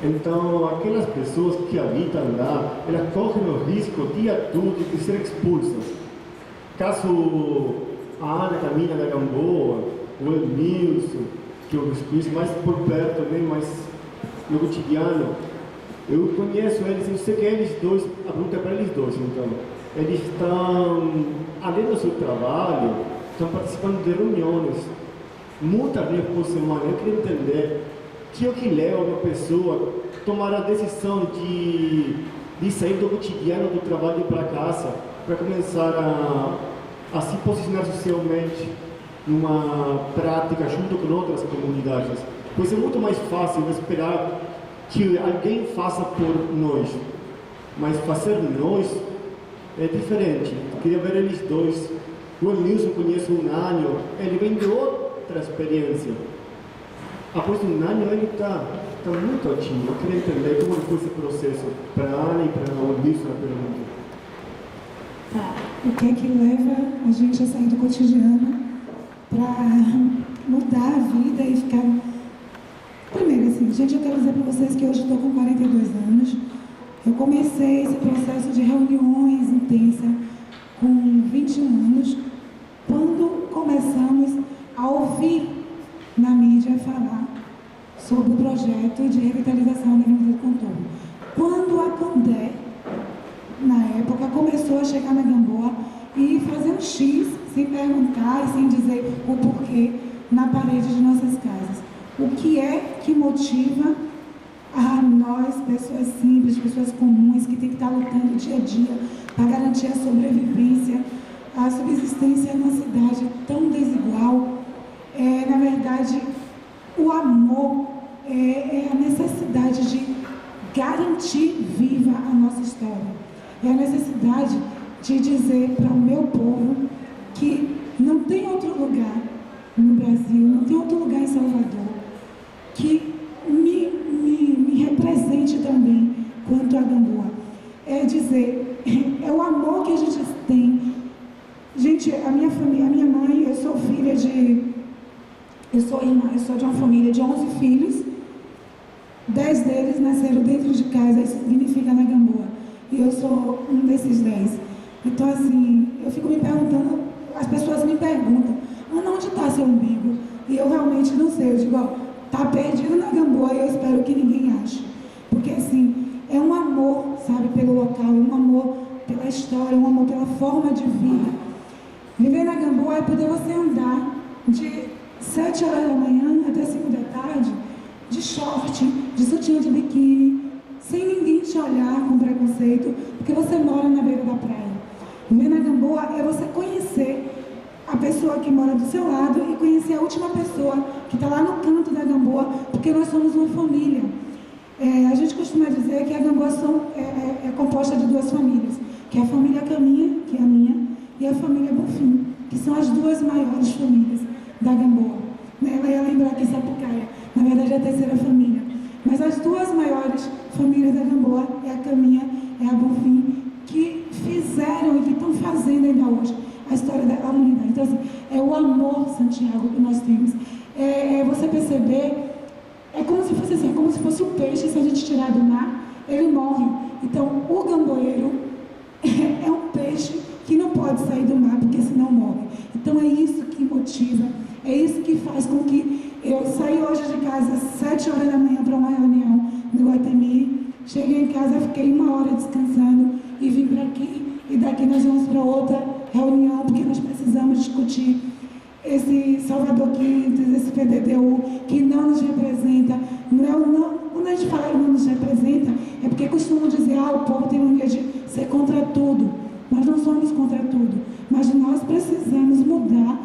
Então, aquelas pessoas que habitam lá, elas correm o risco o dia todo de ser expulsas. Caso a Ana Camila da Gamboa, o Edmilson, que eu conheço mais por perto, né, mais no cotidiano, eu conheço eles, eu sei que eles dois, a pergunta é para eles dois, então. Eles estão, além do seu trabalho, estão participando de reuniões, muitas vezes por semana. Eu queria entender que é o que leva uma pessoa a tomar a decisão de sair do cotidiano do trabalho para casa, para começar a se posicionar socialmente numa prática junto com outras comunidades. Pois é muito mais fácil esperar que alguém faça por nós, mas fazer nós é diferente. Eu queria ver eles dois. O Nilson conhece o Nânio, ele vem de outra experiência. Após o Nânio, ele está muito ativo. Eu queria entender como foi esse processo para a Ana e para o Nilson na pergunta. Tá. O que é que leva a gente a sair do cotidiano para mudar a vida e ficar... Primeiro, assim, gente, eu quero dizer para vocês que hoje estou com 42 anos. Eu comecei esse processo de reuniões intensas com 21 anos, quando começamos a ouvir na mídia falar sobre o projeto de revitalização da Avenida do Contorno. Quando a Candé, na época, começou a chegar na Gamboa e fazer um X, sem perguntar e sem dizer o porquê, na parede de nossas casas. O que é que motiva a nós, pessoas simples, pessoas comuns, que tem que estar lutando dia a dia para garantir a sobrevivência, a subsistência numa cidade tão desigual? Na verdade, o amor é a necessidade de garantir viva a nossa história. É a necessidade de dizer para o meu povo que não tem outro lugar no Brasil, não tem outro lugar em Salvador que me represente também quanto a Gamboa. É dizer, é o amor que a gente tem. Gente, a minha família, a minha mãe, eu sou de uma família de 11 filhos, 10 deles nasceram dentro de casa, isso significa na Gamboa, e eu sou um desses 10. Então, assim, eu fico me perguntando, as pessoas me perguntam, Ana, onde está seu umbigo? E eu realmente não sei, eu digo, está perdido na Gamboa e eu espero que ninguém ache. Porque, assim, é um amor, sabe, pelo local, é um amor pela história, um amor pela forma de vida. Viver na Gamboa é poder você andar de 7 horas da manhã até 5 da tarde, de short, de sutiã de biquíni, sem ninguém te olhar com preconceito, porque você mora na beira da praia. Viver na Gamboa é você conhecer a pessoa que mora do seu lado e conhecer a última pessoa que está lá no canto da Gamboa, porque nós somos uma família. A gente costuma dizer que a Gamboa é composta de 2 famílias, que é a família Caminha, que é a minha, e a família Bonfim, que são as 2 maiores famílias da Gamboa. Ela ia lembrar que Sapucaia, na verdade, é a 3ª família. Mas as 2 maiores famílias da Gamboa é a Caminha, é a Bonfim, que fizeram e que estão fazendo ainda hoje a história da comunidade. Então, assim, é o amor, Santiago, que nós temos. Você perceber, é como se fosse assim, é como se fosse um peixe, se a gente tirar do mar, ele morre. Então, o gamboeiro é um peixe que não pode sair do mar, porque senão morre. Então, é isso que motiva, é isso que faz com que eu saí hoje de casa às 7 horas da manhã para uma reunião no Guatemi, cheguei em casa, fiquei 1 hora descansando e vim para aqui, e daqui nós vamos para outra reunião, porque nós precisamos discutir esse Salvador Quintos, esse PDDU, que não nos representa. Quando a gente fala que não nos representa, é porque costumam dizer, o povo tem mania de ser contra tudo. Nós não somos contra tudo, mas nós precisamos mudar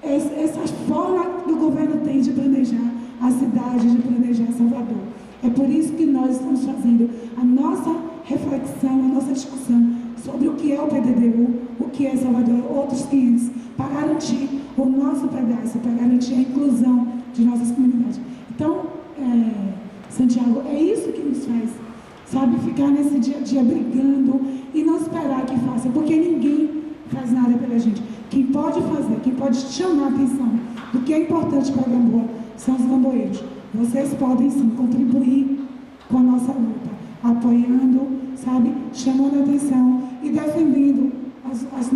essa forma que o governo tem de planejar a cidade, de planejar Salvador. É por isso que nós estamos fazendo a nossa reflexão, a nossa discussão sobre o que é o PDDU, o que é Salvador, outros 500, para garantir o nosso pedaço, para garantir a inclusão de nossas comunidades. Então, Santiago, é isso que nos faz, sabe, ficar nesse dia a dia brigando e não esperar que faça, porque ninguém faz nada pela gente. Quem pode fazer, quem pode chamar a atenção do que é importante para a Gamboa são os gamboeiros. Vocês podem sim contribuir com a nossa luta, apoiando, sabe, chamando a atenção e defendendo as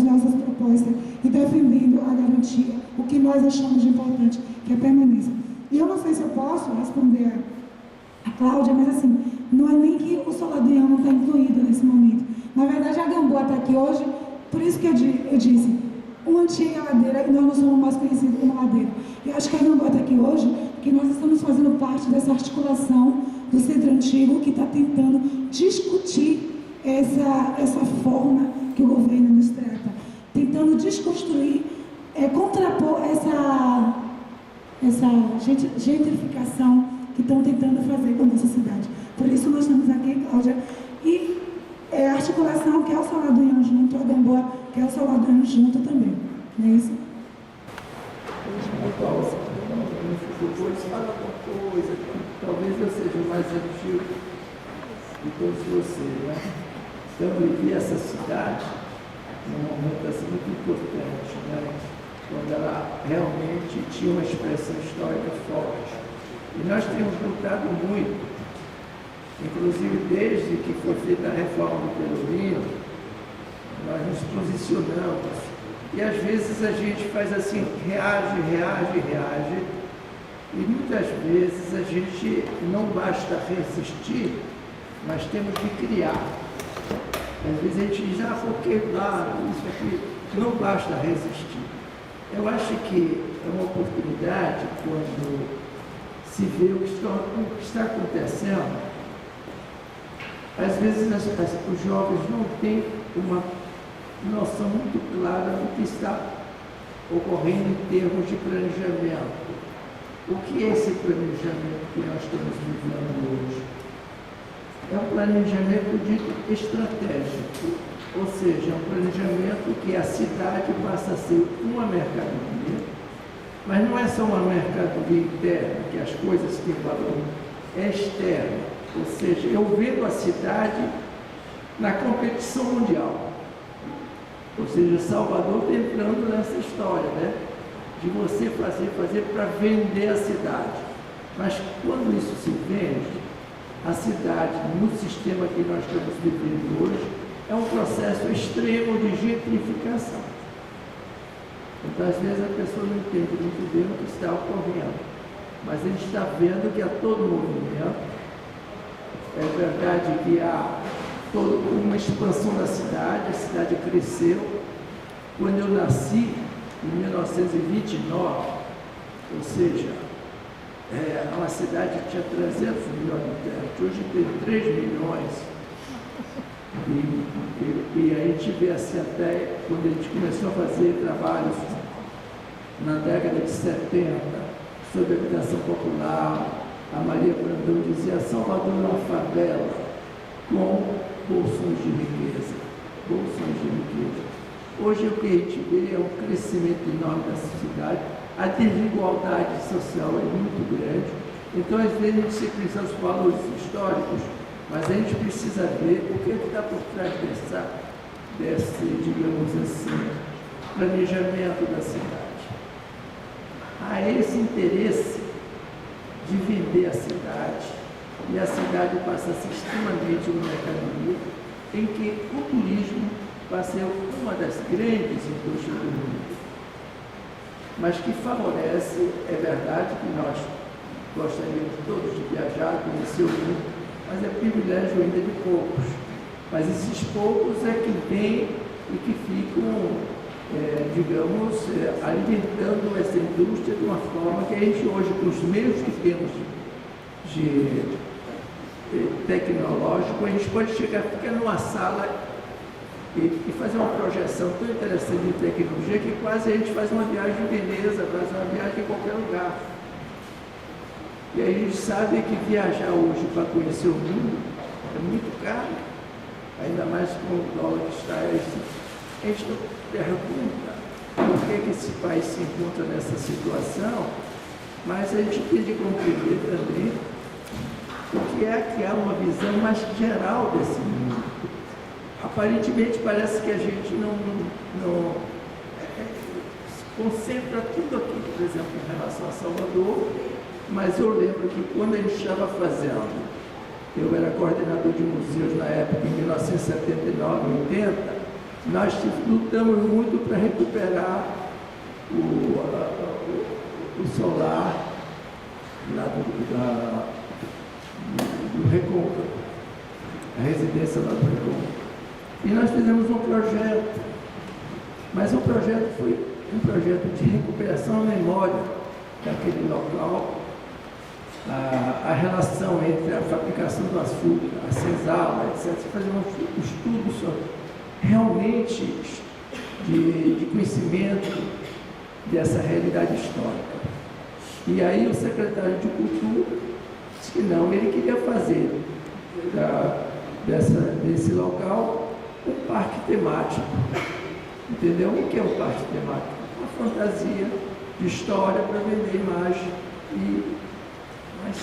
nossas propostas e defendendo a garantia, o que nós achamos de importante, que é a permanência. E eu não sei se eu posso responder a Cláudia, mas assim, não é nem que o Soladrião não está incluído nesse momento. Na verdade, a Gamboa está aqui hoje, por isso que eu disse, uma antiga ladeira, e nós não somos mais conhecidos como ladeira. Eu acho que a Gamboa está aqui hoje, porque nós estamos fazendo parte dessa articulação do Centro Antigo, que está tentando discutir essa forma que o governo nos trata, tentando desconstruir, contrapor essa gentrificação que estão tentando fazer com a nossa cidade. Por isso nós estamos aqui, Cláudia, e articulação quer o Salvadoriano junto, a Gamboa quer o Salvadoriano junto também. Não é isso? Depois fala uma coisa, talvez eu seja o mais antigo de todos vocês, né? Então eu vivi essa cidade num momento assim muito importante, né? Quando ela realmente tinha uma expressão histórica forte. E nós temos lutado muito, inclusive desde que foi feita a reforma do Pelourinho, nós nos posicionamos. E às vezes a gente faz assim, reage, e muitas vezes a gente não basta resistir, mas temos que criar. Às vezes a gente diz, porque lá, isso aqui, não basta resistir. Eu acho que é uma oportunidade quando se vê o que está acontecendo. Às vezes os jovens não têm uma noção muito clara do que está ocorrendo em termos de planejamento. O que é esse planejamento que nós estamos vivendo hoje? É um planejamento dito estratégico, ou seja, é um planejamento que a cidade passa a ser uma mercadoria, mas não é só uma mercadoria interna, que as coisas têm valor, é externa, ou seja, eu vendo a cidade na competição mundial. Ou seja, Salvador está entrando nessa história, né? De você fazer para vender a cidade. Mas quando isso se vende, a cidade, no sistema que nós estamos vivendo hoje, é um processo extremo de gentrificação. Então, às vezes, a pessoa não entende muito bem o que está ocorrendo. Mas a gente está vendo que há todo movimento. É verdade que há toda uma expansão da cidade, a cidade cresceu. Quando eu nasci, em 1929, ou seja, uma cidade que tinha 300 milhões de habitantes, hoje tem 3 milhões. E a gente vê assim até quando a gente começou a fazer trabalhos na década de 70 sobre habitação popular, a Maria Brandão dizia Salvador é uma favela com bolsões de riqueza. Hoje o que a gente vê é um crescimento enorme da sociedade, a desigualdade social é muito grande, então às vezes a gente se precisa dos valores históricos, mas a gente precisa ver o que está por trás desse, digamos assim, planejamento da cidade. Há esse interesse de vender a cidade, e a cidade passa a ser extremamente uma mercadoria, em que o turismo vai ser uma das grandes indústrias do mundo, mas que favorece, é verdade que nós gostaríamos todos de viajar, conhecer o mundo, mas é privilégio ainda de poucos. Mas esses poucos é que vêm e que ficam, digamos, alimentando essa indústria de uma forma que a gente hoje, com os meios que temos de tecnológico, a gente pode chegar, ficar numa sala e fazer uma projeção tão interessante de tecnologia que quase a gente faz uma viagem em Veneza, faz uma viagem em qualquer lugar. E aí a gente sabe que viajar hoje para conhecer o mundo é muito caro, ainda mais com o dólar que está aí. A gente não pergunta por que esse país se encontra nessa situação, mas a gente tem de compreender também o que é criar uma visão mais geral desse mundo. Aparentemente parece que a gente não se concentra tudo aqui, por exemplo, em relação a Salvador, mas eu lembro que quando a gente estava fazendo, eu era coordenador de museus na época, em 1979, 80, nós lutamos muito para recuperar o solar lá do Recôncavo, a residência lá do Recôncavo. E nós fizemos um projeto, mas o projeto foi um projeto de recuperação à memória daquele local, a relação entre a fabricação do açúcar, a senzala, etc. Fazer um estudo sobre, realmente de conhecimento dessa realidade histórica. E aí o secretário de Cultura disse que não, ele queria fazer desse local um parque temático. Entendeu? O que é um parque temático? Uma fantasia de história para vender imagem. Mas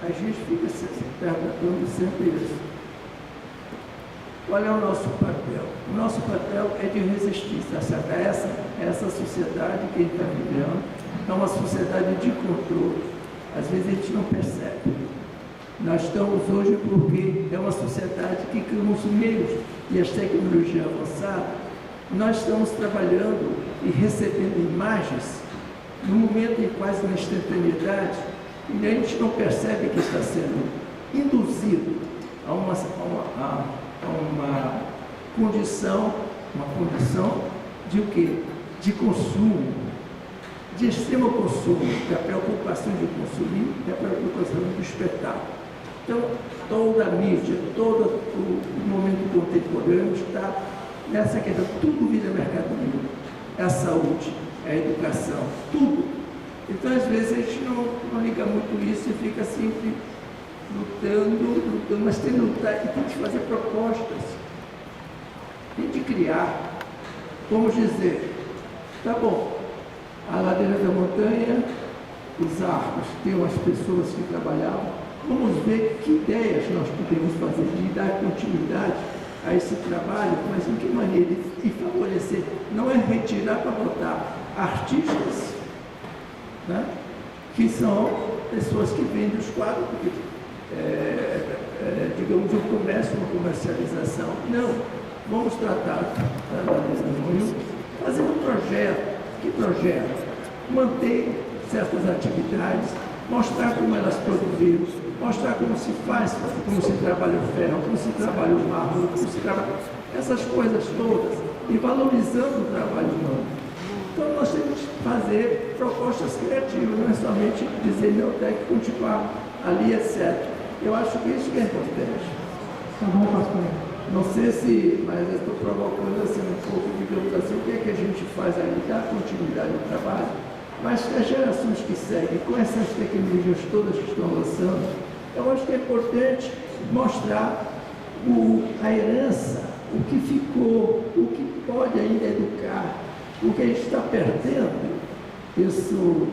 a gente fica se perguntando sempre isso. Qual é o nosso papel? O nosso papel é de resistir, tá certo? Essa sociedade que a gente está vivendo é uma sociedade de controle. Às vezes a gente não percebe. Nós estamos hoje porque é uma sociedade que, com os meios e as tecnologias avançadas, nós estamos trabalhando e recebendo imagens no momento em quase na instantaneidade, e a gente não percebe que está sendo induzido a uma condição de o quê? De consumo, de extremo consumo, da preocupação de consumir, da preocupação do espetáculo. Então, toda a mídia, todo o momento contemporâneo está nessa questão, tudo vira mercadoria. É a saúde, é a educação, tudo. Então, às vezes, a gente não liga muito isso e fica sempre lutando, mas tem que lutar e tem que fazer propostas, tem que criar. Vamos dizer, tá bom, a ladeira da montanha, os arcos, tem umas pessoas que trabalhavam, vamos ver que ideias nós podemos fazer de dar continuidade a esse trabalho, mas em que maneira e favorecer, não é retirar para botar artistas, né, que são pessoas que vendem os quadros, porque digamos, o comércio, uma comercialização. Não, vamos tratar fazer um projeto. Que projeto? Manter certas atividades, mostrar como elas produziram, mostrar como se faz, como se trabalha o ferro, como se trabalha o mármore, como se trabalha essas coisas todas, e valorizando o trabalho humano. Então nós temos que fazer propostas criativas, não é somente dizer, não, tem que continuar ali, etc. Eu acho que isso que é importante. Tá bom, pastor. Não sei se, mas eu estou provocando assim um pouco, digamos assim, o que é que a gente faz ali, dar continuidade ao trabalho, mas as gerações que seguem, com essas tecnologias todas que estão lançando, eu acho que é importante mostrar a herança, o que ficou, o que pode ainda educar, o que a gente está perdendo. Isso,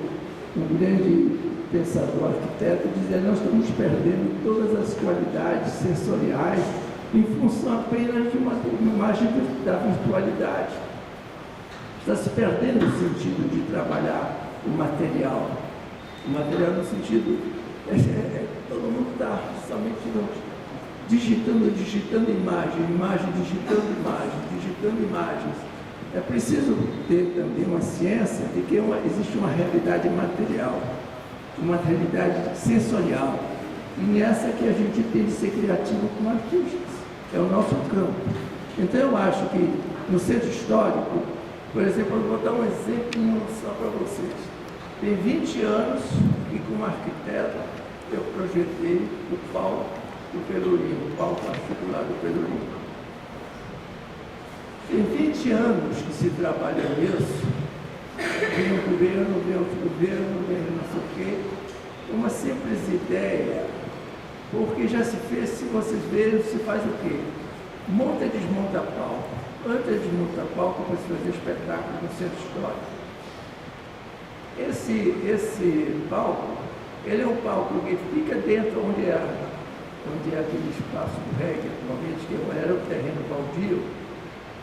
um grande pensador, arquiteto, dizia, nós estamos perdendo todas as qualidades sensoriais em função apenas de uma imagem da virtualidade. Está se perdendo o sentido de trabalhar o material. O material no sentido, todo mundo está somente digitando imagem, digitando imagens. É preciso ter também uma ciência de que existe uma realidade material, uma realidade sensorial. E nessa que a gente tem de ser criativo como artistas. É o nosso campo. Então eu acho que no centro histórico, por exemplo, eu vou dar um exemplo só para vocês. Tem 20 anos que como arquiteto eu projetei o palco do Pelourinho, o palco particular do Pelourinho. Tem 20 anos que se trabalha nisso, vem um governo, vem outro governo, vem não sei o quê, uma simples ideia, porque já se fez, se vocês verem, se faz o quê? Monta e desmonta palco. Antes de desmontar palco, para se fazer espetáculo no centro histórico. Esse palco, ele é um palco que fica dentro onde é aquele espaço do reggae, atualmente, que era o terreno baldio.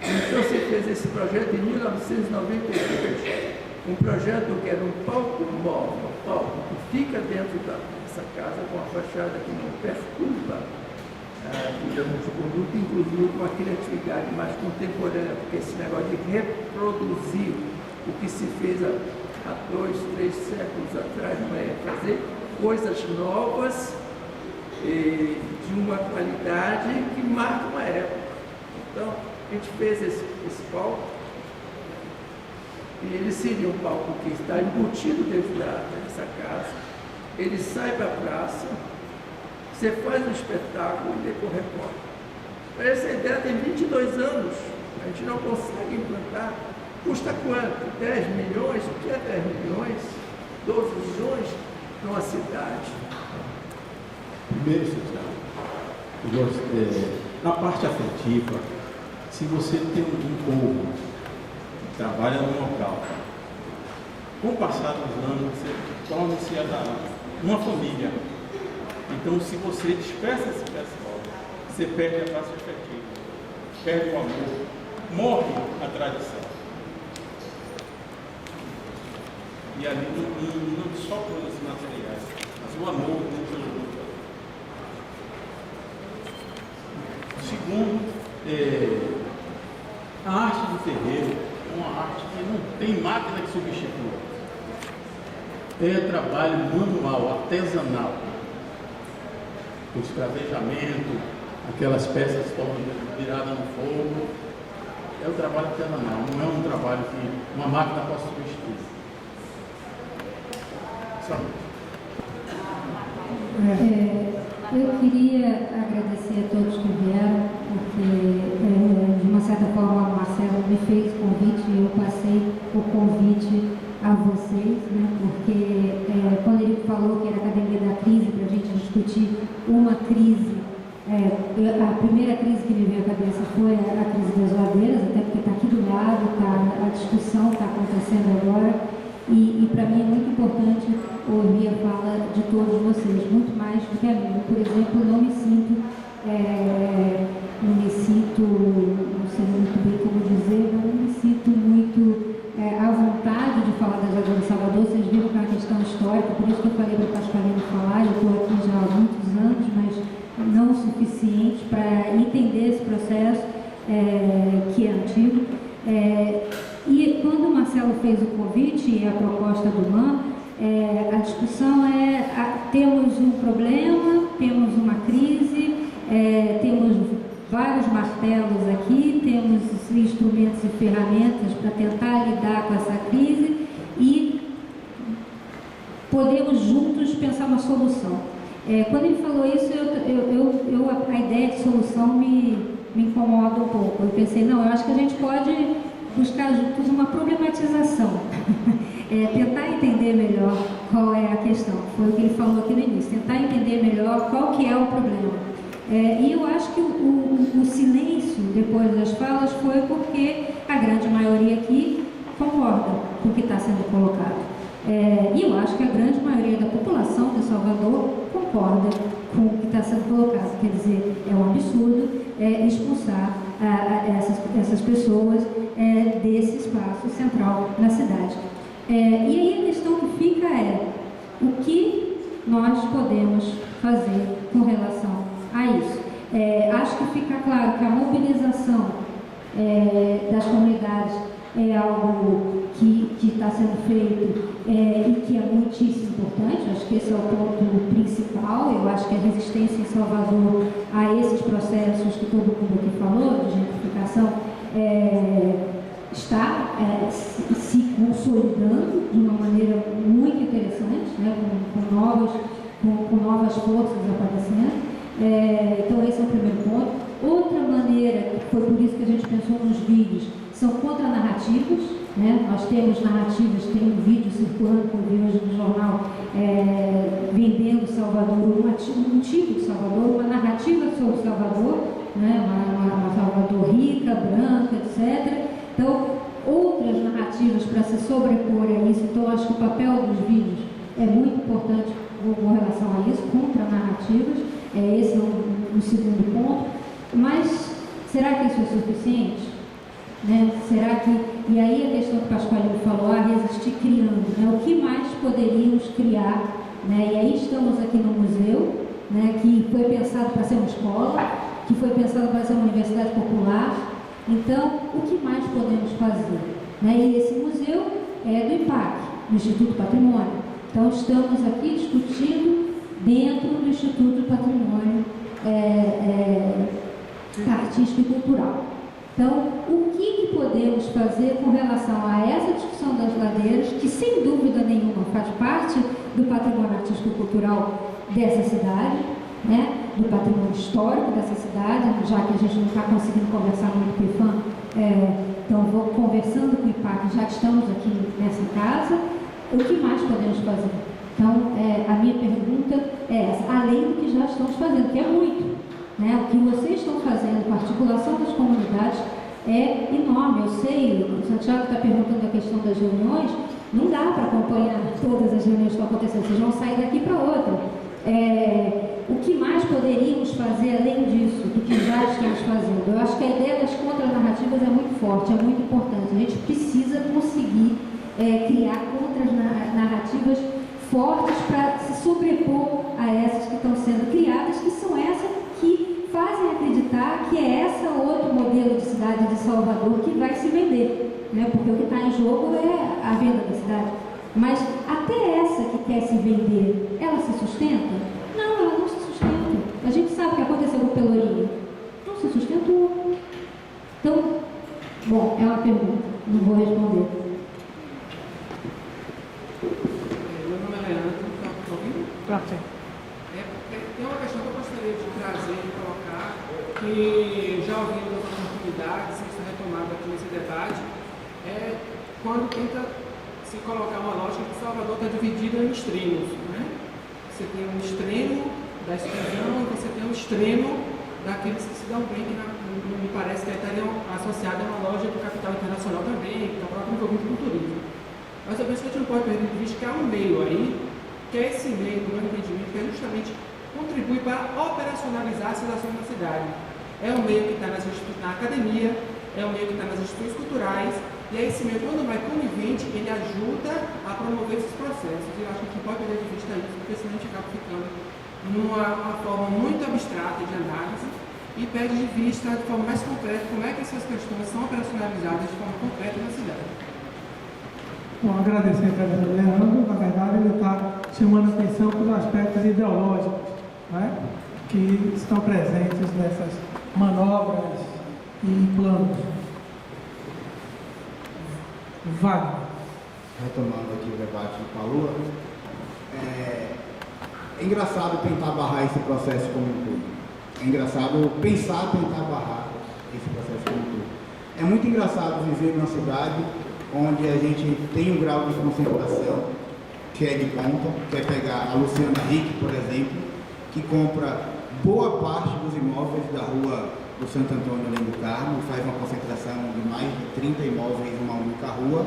Então se fez esse projeto em 1992, um projeto que era um palco móvel, um palco que fica dentro dessa casa com a fachada que não perturba, digamos, o conduto, inclusive com a criatividade mais contemporânea, porque esse negócio de reproduzir o que se fez há 2, 3 séculos atrás, não é fazer coisas novas de uma qualidade que marca uma época. Então, a gente fez esse palco, e ele seria um palco que está embutido dentro dessa casa, ele sai para a praça, você faz um espetáculo e depois recorre. Essa ideia tem 22 anos, a gente não consegue implantar. Custa quanto? 10 milhões? O que é 10 milhões? 12 milhões numa cidade? Primeiro, na parte afetiva, Se você tem um povo que trabalha no local, com o passar dos anos, você torna-se uma família. Então, se você dispersa esse pessoal, você perde a classe efetiva, perde o amor, morre a tradição. E ali não só coisas materiais, mas o amor pelo outro. Segundo, a arte do terreiro é uma arte que não tem máquina que substitua. É trabalho manual, artesanal. O escravejamento, aquelas peças viradas no fogo, é o trabalho artesanal, não é um trabalho que uma máquina possa substituir. Eu queria agradecer a todos que vieram, porque de uma certa forma o Marcelo me fez o convite e eu passei o convite a vocês, né? Porque quando ele falou que era a Academia da Crise, para a gente discutir uma crise, a primeira crise que me veio à cabeça foi a crise das ladeiras, até porque está aqui do lado, a discussão está acontecendo agora. E para mim é muito importante ouvir a fala de todos vocês, muito mais do que a minha. Por exemplo, eu não sei muito bem como dizer, não me sinto muito à vontade de falar das Ladeiras de Salvador. Vocês viram que é uma questão histórica, por isso que eu falei para o Pasqualino falar. Eu estou aqui já há muitos anos, mas não o suficiente para entender esse processo que é antigo. E quando o Marcelo fez o convite e a proposta do MAN, a discussão temos um problema, temos uma crise, temos vários martelos aqui, temos instrumentos e ferramentas para tentar lidar com essa crise e podemos juntos pensar uma solução. Quando ele falou isso, a ideia de solução me incomoda um pouco. Eu pensei, não, eu acho que a gente pode buscar juntos uma problematização, tentar entender melhor qual é a questão. Foi o que ele falou aqui no início, tentar entender melhor qual que é o problema. E eu acho que o silêncio depois das falas foi porque a grande maioria aqui concorda com o que está sendo colocado. E eu acho que a grande maioria da população de Salvador concorda com o que está sendo colocado. Quer dizer, é um absurdo expulsar essas pessoas desse espaço central na cidade. E aí a questão que fica o que nós podemos fazer com relação a isso. Acho que fica claro que a mobilização das comunidades é algo que está sendo feito e que é muitíssimo importante. Acho que esse é o ponto principal. Eu acho que a resistência em Salvador a esses processos que todo mundo aqui falou, de gentrificação, está se consolidando de uma maneira muito interessante, né, com novas forças aparecendo. Então esse é o primeiro ponto. Outra maneira, que foi por isso que a gente pensou nos vídeos, são contranarrativas, né? Nós temos narrativas, tem um vídeo circulando que eu vi hoje no jornal, vendendo Salvador, um tipo de Salvador, uma narrativa sobre Salvador, né? Uma Salvador rica, branca, etc. Então, outras narrativas para se sobrepor a isso. Então, acho que o papel dos vídeos é muito importante com relação a isso, contranarrativas. Esse é o segundo ponto. Mas, será que isso é suficiente? Né? Será que... E aí a questão que o Pasqualino falou, resistir criando, né? O que mais poderíamos criar? Né? E aí estamos aqui no museu, né? Que foi pensado para ser uma escola, que foi pensado para ser uma universidade popular. Então, o que mais podemos fazer? Né? E esse museu é do IPAC, do Instituto Patrimônio. Então, estamos aqui discutindo dentro do Instituto Patrimônio Artístico e Cultural. Então, o que podemos fazer com relação a essa discussão das ladeiras, que sem dúvida nenhuma faz parte do patrimônio artístico e cultural dessa cidade, né? Do patrimônio histórico dessa cidade, já que a gente não está conseguindo conversar muito com o IFAM, então vou conversando com o IPAC, já que estamos aqui nessa casa, o que mais podemos fazer? Então, a minha pergunta é essa, além do que já estamos fazendo, que é muito. Né? O que vocês estão fazendo com a articulação das comunidades é enorme. Eu sei, o Santiago está perguntando a questão das reuniões, não dá para acompanhar todas as reuniões que estão acontecendo, vocês vão sair daqui para outra. O que mais poderíamos fazer além disso, do que já estamos fazendo? Eu acho que a ideia das contranarrativas é muito forte, é muito importante. A gente precisa conseguir criar contranarrativas fortes para se sobrepor a essas que estão sendo criadas, que são essas que fazem acreditar que é essa outro modelo de cidade de Salvador que vai se vender, né? Porque o que está em jogo é a venda da cidade. Mas até essa que quer se vender, ela se sustenta? Não, ela não se sustenta. A gente sabe o que aconteceu com o Pelourinho. Não se sustentou. Então, bom, é uma pergunta, não vou responder. Meu nome é Leandro, está ouvindo? Tem uma questão que eu gostaria de trazer e colocar, que já ouvi em outras oportunidades, isso é retomado aqui nesse debate, é quando tenta se colocar uma lógica que Salvador está dividida em extremos, né? Você tem um extremo da exclusão e você tem um extremo daqueles que se dão bem, que me parece que estariam associados a uma loja do capital internacional também, que está próprio envolvido com o turismo. Mas eu penso que a gente não pode perder de vista que há um meio aí, que é esse meio, do meu entendimento, que é justamente contribui para operacionalizar essas ações na cidade. É um meio que está na academia, é um meio que está nas instituições culturais, e é esse meio, quando vai conivente, ele ajuda a promover esses processos. E eu acho que a gente não pode perder de vista isso, porque senão a gente acaba ficando numa forma muito abstrata de análise e perde de vista de forma mais concreta como é que essas questões são operacionalizadas de forma concreta na cidade. Bom, agradecer ao vereador Leandro. Na verdade, ele está chamando a atenção para os aspectos ideológicos, né, que estão presentes nessas manobras e planos. Vai. Retomando aqui o debate do Paula, é engraçado tentar barrar esse processo como um todo. É engraçado pensar tentar barrar esse processo como um todo. É muito engraçado viver numa cidade onde a gente tem um grau de concentração que é de ponta, que é pegar a Luciana Rick, por exemplo, que compra boa parte dos imóveis da rua do Santo Antônio ali do Carmo, faz uma concentração de mais de 30 imóveis em uma única rua.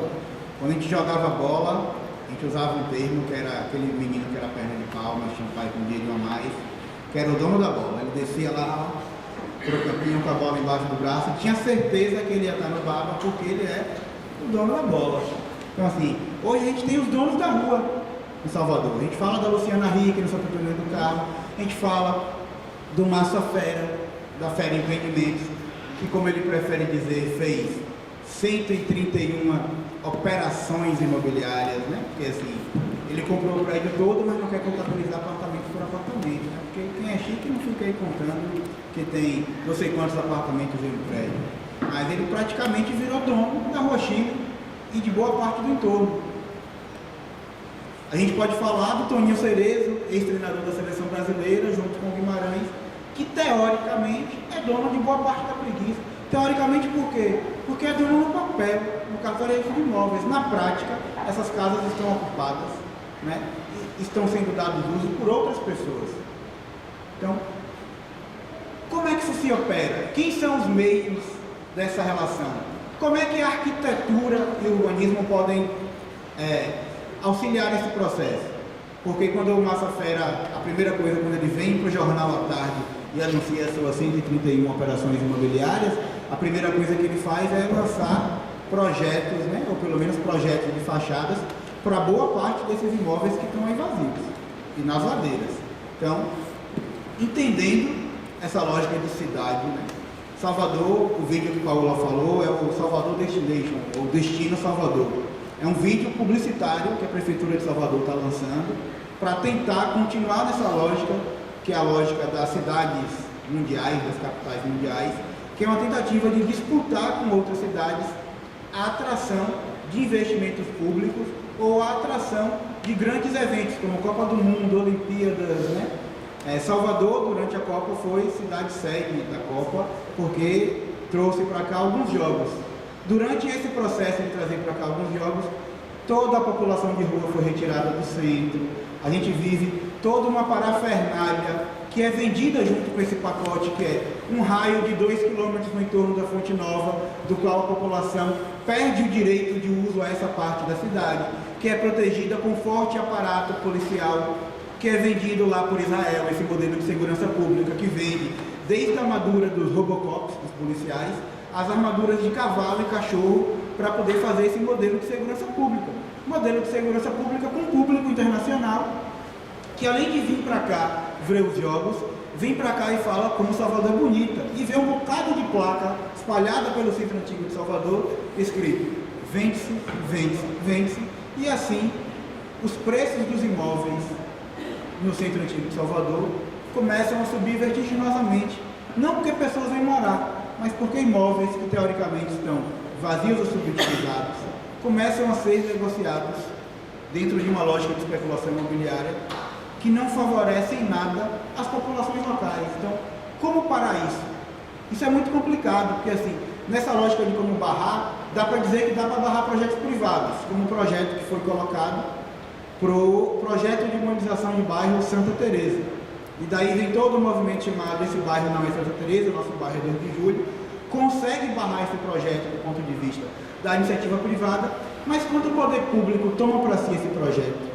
Quando a gente jogava bola, a gente usava um termo que era aquele menino que era perna de pau, mas tinha um pai com dinheiro a mais, que era o dono da bola. Ele descia lá pro campinho com a bola embaixo do braço, tinha certeza que ele ia estar no baba porque ele é o dono da bola. Então assim, hoje a gente tem os donos da rua em Salvador. A gente fala da Luciana Rick no Santo Antônio do Carmo, a gente fala do Massa Fera, da Fera Empreendimentos, que, como ele prefere dizer, fez 131 operações imobiliárias, né? Porque assim, ele comprou o prédio todo, mas não quer contabilizar apartamento por apartamento, né? Porque quem é chique não fica aí contando que tem não sei quantos apartamentos em um prédio. Mas ele praticamente virou dono da Rua Chile e de boa parte do entorno. A gente pode falar do Toninho Cerezo, ex-treinador da Seleção Brasileira, junto com o Guimarães, que teoricamente é dono de boa parte da preguiça. Teoricamente por quê? Porque é dono no papel, no cartarejo de imóveis. Na prática, essas casas estão ocupadas, né? E estão sendo dados uso por outras pessoas. Então, como é que isso se opera? Quem são os meios dessa relação? Como é que a arquitetura e o urbanismo podem auxiliar nesse processo? Porque quando o Massa Fera, a primeira coisa, quando ele vem para o jornal à tarde e anuncia as suas 131 operações imobiliárias, a primeira coisa que ele faz é lançar projetos, né, ou pelo menos projetos de fachadas, para boa parte desses imóveis que estão aí vazios e nas ladeiras. Então, entendendo essa lógica de cidade, né? Salvador, o vídeo que o Paula falou, é o Salvador Destination, ou Destino Salvador. É um vídeo publicitário que a Prefeitura de Salvador está lançando para tentar continuar nessa lógica, que é a lógica das cidades mundiais, das capitais mundiais, que é uma tentativa de disputar com outras cidades a atração de investimentos públicos ou a atração de grandes eventos, como Copa do Mundo, Olimpíadas, né? Salvador, durante a Copa, foi cidade sede da Copa, porque trouxe para cá alguns jogos. Durante esse processo de trazer para cá alguns jogos, toda a população de rua foi retirada do centro. A gente vive toda uma parafernália que que é vendida junto com esse pacote, que é um raio de 2 quilômetros no entorno da Fonte Nova, do qual a população perde o direito de uso a essa parte da cidade, que é protegida com forte aparato policial, que é vendido lá por Israel, esse modelo de segurança pública, que vende desde a armadura dos Robocops, dos policiais, as armaduras de cavalo e cachorro, para poder fazer esse modelo de segurança pública. Modelo de segurança pública com público internacional, que além de vir para cá ver os jogos, vem para cá e fala como Salvador é bonita, e vê um bocado de placa espalhada pelo centro antigo de Salvador, escrito vende-se, vende-se, vende-se, e assim os preços dos imóveis no centro antigo de Salvador começam a subir vertiginosamente, não porque pessoas vêm morar, mas porque imóveis que teoricamente estão vazios ou subutilizados começam a ser negociados dentro de uma lógica de especulação imobiliária que não favorece em nada as populações locais. Então, como parar isso? Isso é muito complicado, porque assim, nessa lógica de como barrar, dá para dizer que dá para barrar projetos privados, como o projeto que foi colocado para o projeto de urbanização de bairro Santa Teresa. E daí vem todo o movimento chamado Esse Bairro Não é Santa Teresa, nosso bairro é 2 de Julho, consegue barrar esse projeto do ponto de vista da iniciativa privada, mas quando o poder público toma para si esse projeto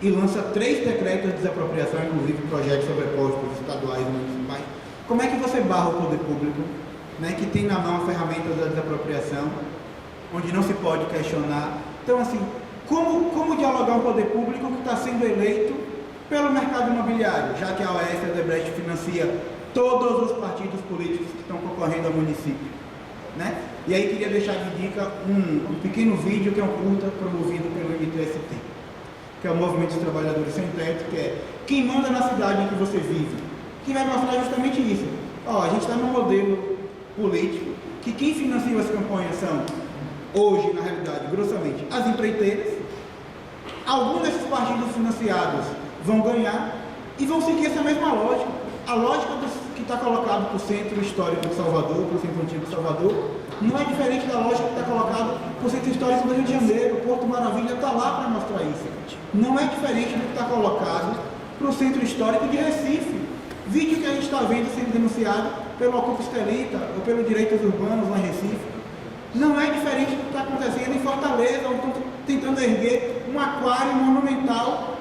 e lança 3 decretos de desapropriação, inclusive projetos sobrepostos estaduais e municipais, como é que você barra o poder público, né, que tem na mão a ferramenta da desapropriação, onde não se pode questionar? Então, assim, como dialogar um poder público que está sendo eleito pelo mercado imobiliário, já que a OAS e a Odebrecht financia todos os partidos políticos que estão concorrendo ao município, né? E aí queria deixar de dica um pequeno vídeo que é um curta promovido pelo MTST, que é o Movimento dos Trabalhadores Sem Teto, que é Quem Manda na Cidade em que Você Vive, que vai mostrar justamente isso. Ó, a gente está num modelo político que quem financia as campanhas são, hoje, na realidade, grossamente, as empreiteiras. Alguns desses partidos financiados vão ganhar e vão seguir essa mesma lógica. A lógica que está colocada para o centro histórico de Salvador, para o centro antigo de Salvador, não é diferente da lógica que está colocada para o centro histórico do Rio de Janeiro. O Porto Maravilha está lá para mostrar isso. Não é diferente do que está colocado para o centro histórico de Recife. Vídeo que a gente está vendo sendo denunciado pelo Ocupa Estelita ou pelo Direitos Urbanos lá em Recife. Não é diferente do que está acontecendo em Fortaleza, onde estão tentando erguer um aquário monumental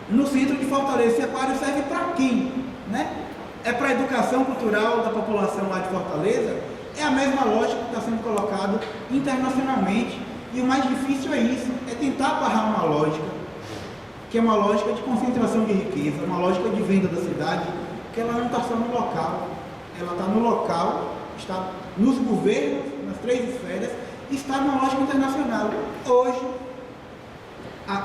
no centro de Fortaleza. Esse aquário serve para quem? Né? É para a educação cultural da população lá de Fortaleza? É a mesma lógica que está sendo colocada internacionalmente. E o mais difícil é isso, é tentar barrar uma lógica, que é uma lógica de concentração de riqueza, uma lógica de venda da cidade, que ela não está só no local, ela está no local, está nos governos, nas 3 esferas, e está numa lógica internacional. Hoje,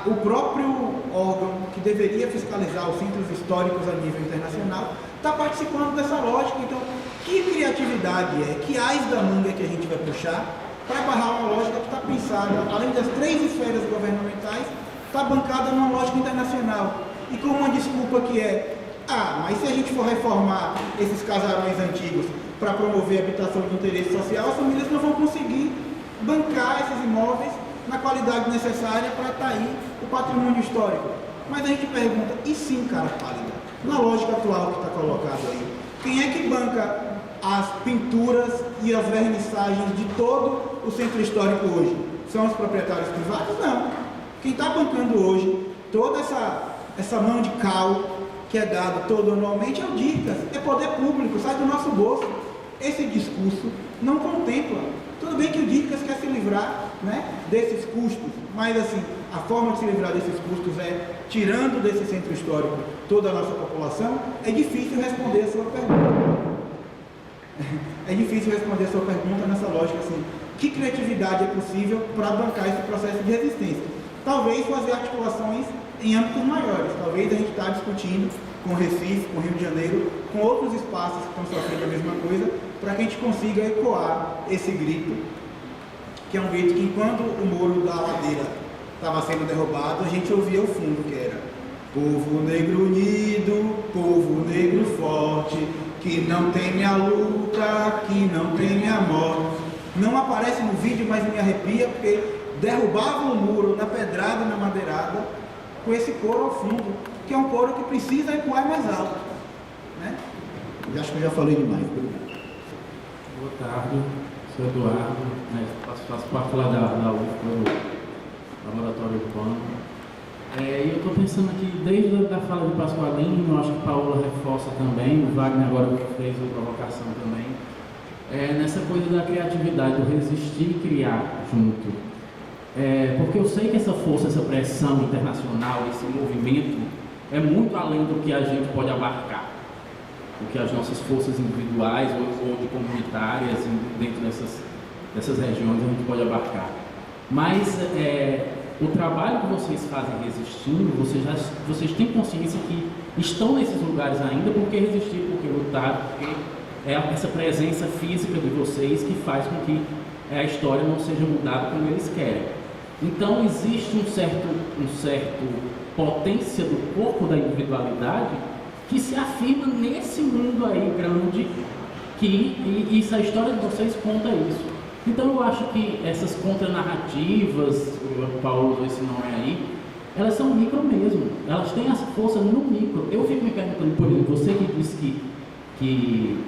o próprio órgão que deveria fiscalizar os centros históricos a nível internacional está participando dessa lógica. Então, que criatividade que ás da manga que a gente vai puxar para barrar uma lógica que está pensada, além das 3 esferas governamentais, está bancada numa lógica internacional. E com uma desculpa que é, mas se a gente for reformar esses casarões antigos para promover a habitação de interesse social, as famílias não vão conseguir bancar esses imóveis na qualidade necessária para estar aí o patrimônio histórico. Mas a gente pergunta, e sim, cara pálida, na lógica atual que está colocado aí, quem é que banca as pinturas e as vernissagens de todo o centro histórico hoje? São os proprietários privados? Não. Quem está bancando hoje toda essa mão de cal que é dado todo anualmente é o DIRCAS, é poder público, sai do nosso bolso. Esse discurso não contempla. Tudo bem que o DIRCAS quer se livrar, né, desses custos, mas assim, a forma de se livrar desses custos é tirando desse centro histórico toda a nossa população. É difícil responder a sua pergunta. É difícil responder a sua pergunta nessa lógica assim, que criatividade é possível para bancar esse processo de resistência? Talvez fazer articulações em âmbitos maiores. Talvez a gente está discutindo com Recife, com Rio de Janeiro, com outros espaços que estão sofrendo a mesma coisa, para que a gente consiga ecoar esse grito, que é um grito que enquanto o muro da ladeira estava sendo derrubado, a gente ouvia o fundo, que era povo negro unido, povo negro forte, que não teme a luta, que não teme a morte. Não aparece no vídeo, mas me arrepia, porque derrubavam o muro na pedrada e na madeirada com esse coro ao fundo, que é um coro que precisa ecoar mais alto, né? Eu acho que eu já falei demais. Obrigado. Boa tarde, sou Eduardo, né, faço parte lá da UFPA, do Laboratório Urbano. E eu estou pensando aqui, desde a fala de Pasqualino, eu acho que Paola reforça também, o Wagner agora fez a provocação também, nessa coisa da criatividade, do resistir e criar junto. Porque eu sei que essa força, essa pressão internacional, esse movimento, é muito além do que a gente pode abarcar. Do que as nossas forças individuais ou de comunitárias dentro dessas regiões a gente pode abarcar. Mas o trabalho que vocês fazem resistindo, vocês têm consciência que estão nesses lugares ainda porque resistir, porque lutar, porque é essa presença física de vocês que faz com que a história não seja mudada como eles querem. Então existe um certo potência do corpo da individualidade que se afirma nesse mundo aí grande, e a história de vocês conta isso. Então eu acho que essas contranarrativas, o Paulo usou esse nome aí, elas são micro mesmo, elas têm essa força no micro. Eu fico me perguntando, por exemplo, você que disse que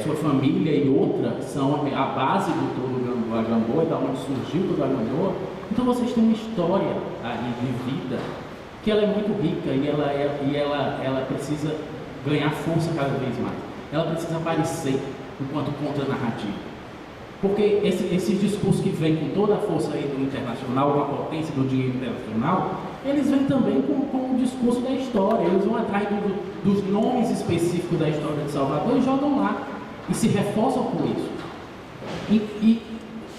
sua família e outra são a base de todo o Gamboa, da onde surgiu todo o Gamboa, então vocês têm uma história aí de vida que ela é muito rica e ela precisa ganhar força cada vez mais. Ela precisa aparecer enquanto contranarrativa. Porque esses discursos que vêm com toda a força aí do internacional, com a potência do dinheiro internacional, eles vêm também com o discurso da história. Eles vão atrás dos nomes específicos da história de Salvador e jogam lá. E se reforçam com isso. E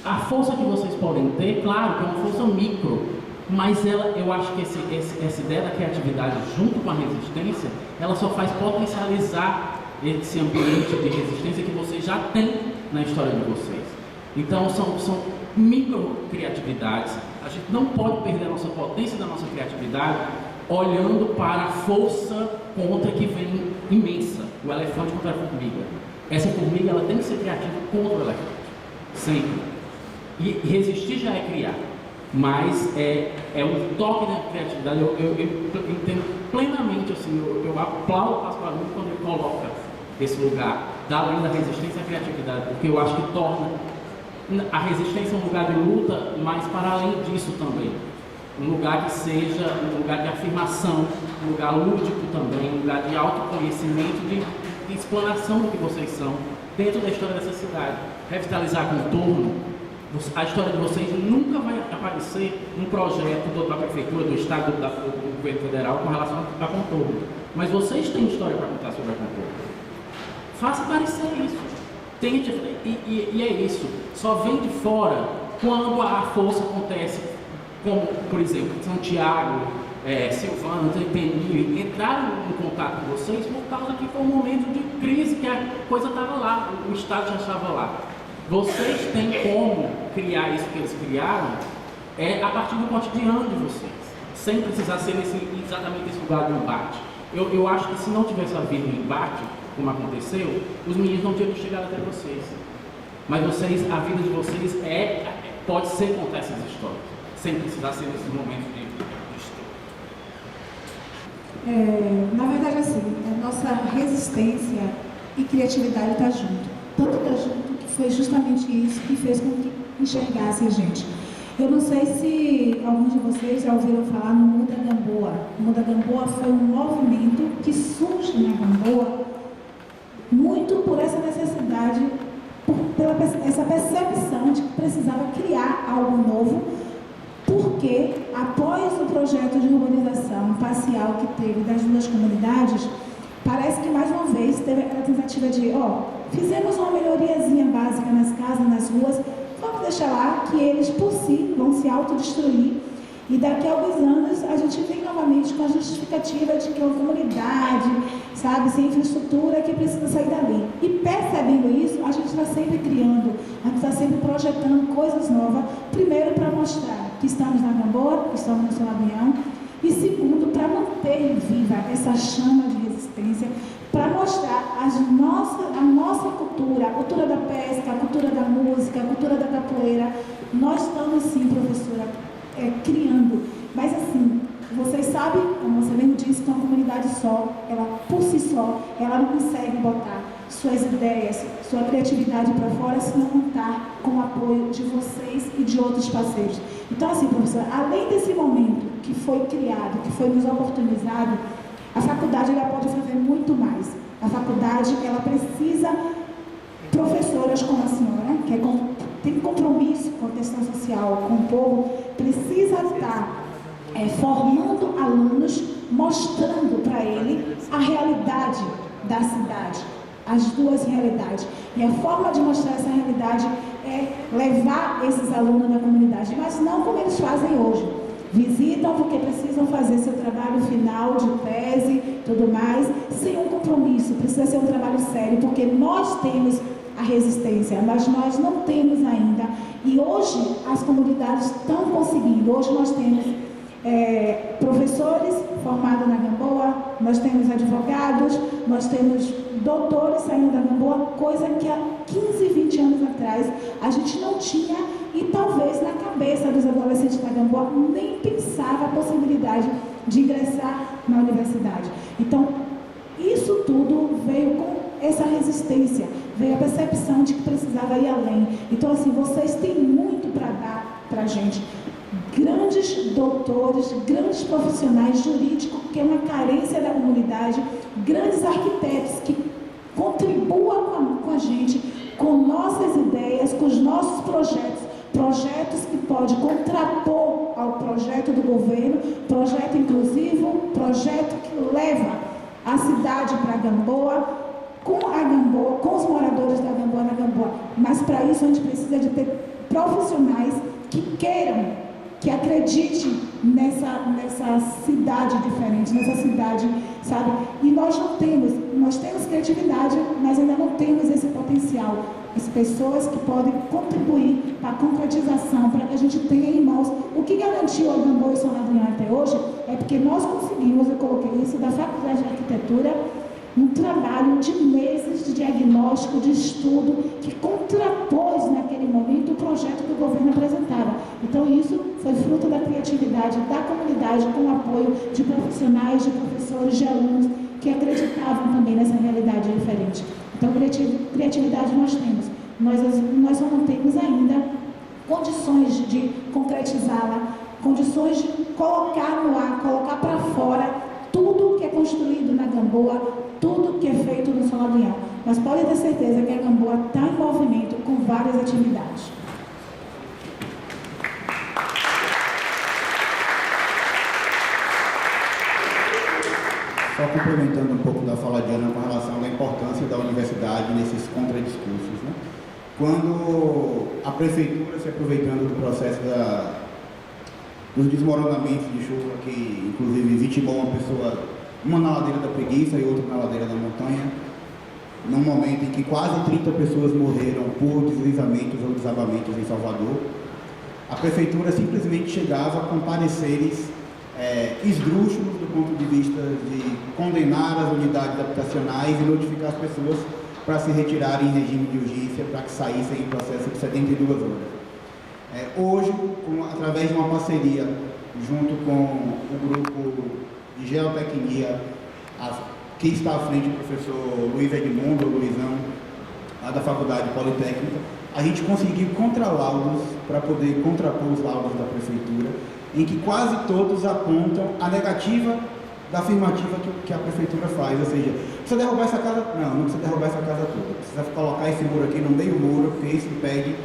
a força que vocês podem ter, claro, que é uma força micro, mas eu acho que essa ideia da criatividade junto com a resistência, ela só faz potencializar esse ambiente de resistência que vocês já têm na história de vocês. Então são micro criatividades. A gente não pode perder a nossa potência da nossa criatividade olhando para a força contra que vem imensa, o elefante contra a formiga. Essa formiga ela tem que ser criativa contra o elefante, sempre. E resistir já é criar. Mas é um toque da criatividade. Eu entendo plenamente, assim, eu aplaudo o Pasqualino quando ele coloca esse lugar, além da resistência à criatividade, porque eu acho que torna a resistência um lugar de luta, mas para além disso também, um lugar que seja um lugar de afirmação, um lugar lúdico também, um lugar de autoconhecimento, de explanação do que vocês são dentro da história dessa cidade. Revitalizar contorno. A história de vocês nunca vai aparecer num projeto da Prefeitura, do Estado, do Governo Federal com relação a contorno. Mas vocês têm história para contar sobre a contorno. Faça aparecer isso. Tente, e é isso. Só vem de fora quando a força acontece, como, por exemplo, Santiago, Silvana, Penil, entraram em contato com vocês por causa que foi um momento de crise, que a coisa estava lá, o Estado já estava lá. Vocês têm como criar isso que eles criaram a partir do cotidiano de vocês, sem precisar ser exatamente esse lugar do embate. Eu acho que se não tivesse havido um embate, como aconteceu, os meninos não teriam chegado até vocês. Mas vocês, a vida de vocês pode ser contar essas histórias, sem precisar ser nesses momentos de história. Na verdade, assim, a nossa resistência e criatividade está junto. Tanto está junto que foi justamente isso que fez com que enxergasse a gente. Eu não sei se alguns de vocês já ouviram falar no Muda Gamboa. O Muda Gamboa foi um movimento que surge na Gamboa muito por essa necessidade, pela essa percepção de que precisava criar algo novo, porque após o projeto de urbanização parcial que teve das duas comunidades, parece que mais uma vez teve aquela tentativa de, fizemos uma melhoriazinha básica nas casas, nas ruas, vamos deixar lá que eles por si vão se autodestruir e daqui a alguns anos a gente vem novamente com a justificativa de que é uma comunidade, sabe, sem infraestrutura que precisa sair dali. E percebendo isso, a gente está sempre criando, a gente está sempre projetando coisas novas, primeiro para mostrar que estamos na Gamboa, que estamos no São Adrião, e segundo, para manter viva essa chama de resistência, para mostrar a nossa cultura, a cultura da pesca, a cultura da música, a cultura da capoeira. Nós estamos sim, professora, criando, mas assim, Vocês sabem, como você mesmo disse, que uma comunidade só, ela por si só, ela não consegue botar suas ideias, sua criatividade para fora se não contar com o apoio de vocês e de outros parceiros. Então, assim, professora, além desse momento que foi criado, que foi nos oportunizado, a faculdade ela pode fazer muito mais. A faculdade ela precisa professoras como a senhora, que tem compromisso com a questão social, com o povo, precisa estar formando alunos, mostrando para ele a realidade da cidade, as duas realidades. E a forma de mostrar essa realidade é levar esses alunos na comunidade, mas não como eles fazem hoje. Visitam porque precisam fazer seu trabalho final de tese, tudo mais, sem um compromisso. Precisa ser um trabalho sério, porque nós temos a resistência, mas nós não temos ainda. E hoje as comunidades estão conseguindo. Hoje nós temos professores formados na Gamboa, nós temos advogados, nós temos doutores saindo da Gamboa, coisa que há 15, 20 anos atrás a gente não tinha e talvez na cabeça dos adolescentes da Gamboa nem pensava a possibilidade de ingressar na universidade. Então, isso tudo veio com essa resistência, veio a percepção de que precisava ir além. Então, assim, vocês têm muito para dar para a gente. Grandes doutores, grandes profissionais jurídicos, que é uma carência da comunidade, grandes arquitetos que contribuam com a gente, com nossas ideias, com os nossos projetos que podem contrapor ao projeto do governo, projeto inclusivo, projeto que leva a cidade para a Gamboa, com os moradores da Gamboa na Gamboa. Mas para isso a gente precisa de ter profissionais que queiram, que acreditem nessa cidade diferente, nessa cidade, sabe? E nós temos criatividade, mas ainda não temos esse potencial. As pessoas que podem contribuir para a concretização, para que a gente tenha em mãos. O que garantiu a Gamboa e São Adriano até hoje é porque nós conseguimos, eu coloquei isso, da Faculdade de Arquitetura, um trabalho de meses de diagnóstico, de estudo, que contrapôs naquele momento o projeto que o governo apresentava. Então isso foi fruto da criatividade da comunidade, com o apoio de profissionais, de professores, de alunos, que acreditavam também nessa realidade diferente. Então criatividade nós temos, nós só não temos ainda condições de concretizá-la, condições de colocar no ar, colocar para fora tudo que é construído na Gamboa, tudo que é feito no São Adriano. Mas pode ter certeza que a Gamboa está em movimento com várias atividades. Só complementando um pouco da fala de Ana com relação à importância da universidade nesses contradiscursos, né? Quando a prefeitura, se aproveitando do processo dos desmoronamentos de chuva, que inclusive vitimou uma pessoa, uma na ladeira da Preguiça e outra na ladeira da Montanha, num momento em que quase 30 pessoas morreram por deslizamentos ou desabamentos em Salvador, a prefeitura simplesmente chegava com pareceres esdrúxulos do ponto de vista de condenar as unidades habitacionais e notificar as pessoas para se retirarem em regime de urgência, para que saíssem em processo de 72 horas. Hoje, através de uma parceria junto com o grupo de geotecnia, que está à frente do professor Luiz Edmundo, ou Luizão, lá da Faculdade Politécnica, a gente conseguiu contralaudos para poder contrapor os laudos da prefeitura, em que quase todos apontam a negativa da afirmativa que a prefeitura faz, ou seja, precisa derrubar essa casa? Não precisa derrubar essa casa toda, precisa colocar esse muro aqui no meio do muro, porque isso impede,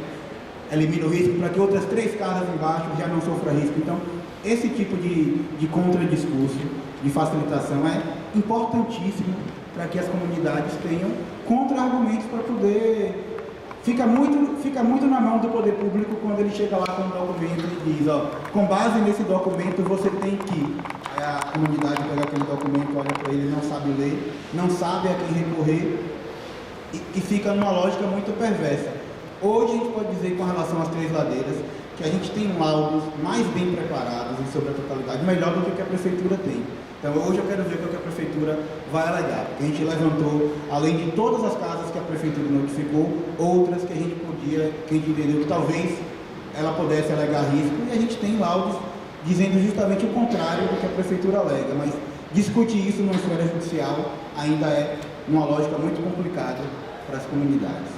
elimina o risco para que outras 3 casas embaixo já não sofram risco. Então, esse tipo de contradiscurso, de facilitação é importantíssimo para que as comunidades tenham contra-argumentos para poder... Fica muito na mão do poder público quando ele chega lá com um documento e diz, com base nesse documento você tem que... a comunidade pega aquele documento, olha para ele, não sabe ler, não sabe a quem recorrer e fica numa lógica muito perversa. Hoje a gente pode dizer, com relação às 3 ladeiras, que a gente tem laudos mais bem preparados e sobre a totalidade, melhor do que o que a prefeitura tem. Então hoje eu quero ver o que a prefeitura vai alegar, porque a gente levantou, além de todas as casas que a prefeitura notificou, outras que a gente entendeu que talvez ela pudesse alegar risco, e a gente tem laudos dizendo justamente o contrário do que a prefeitura alega, mas discutir isso numa esfera judicial ainda é uma lógica muito complicada para as comunidades.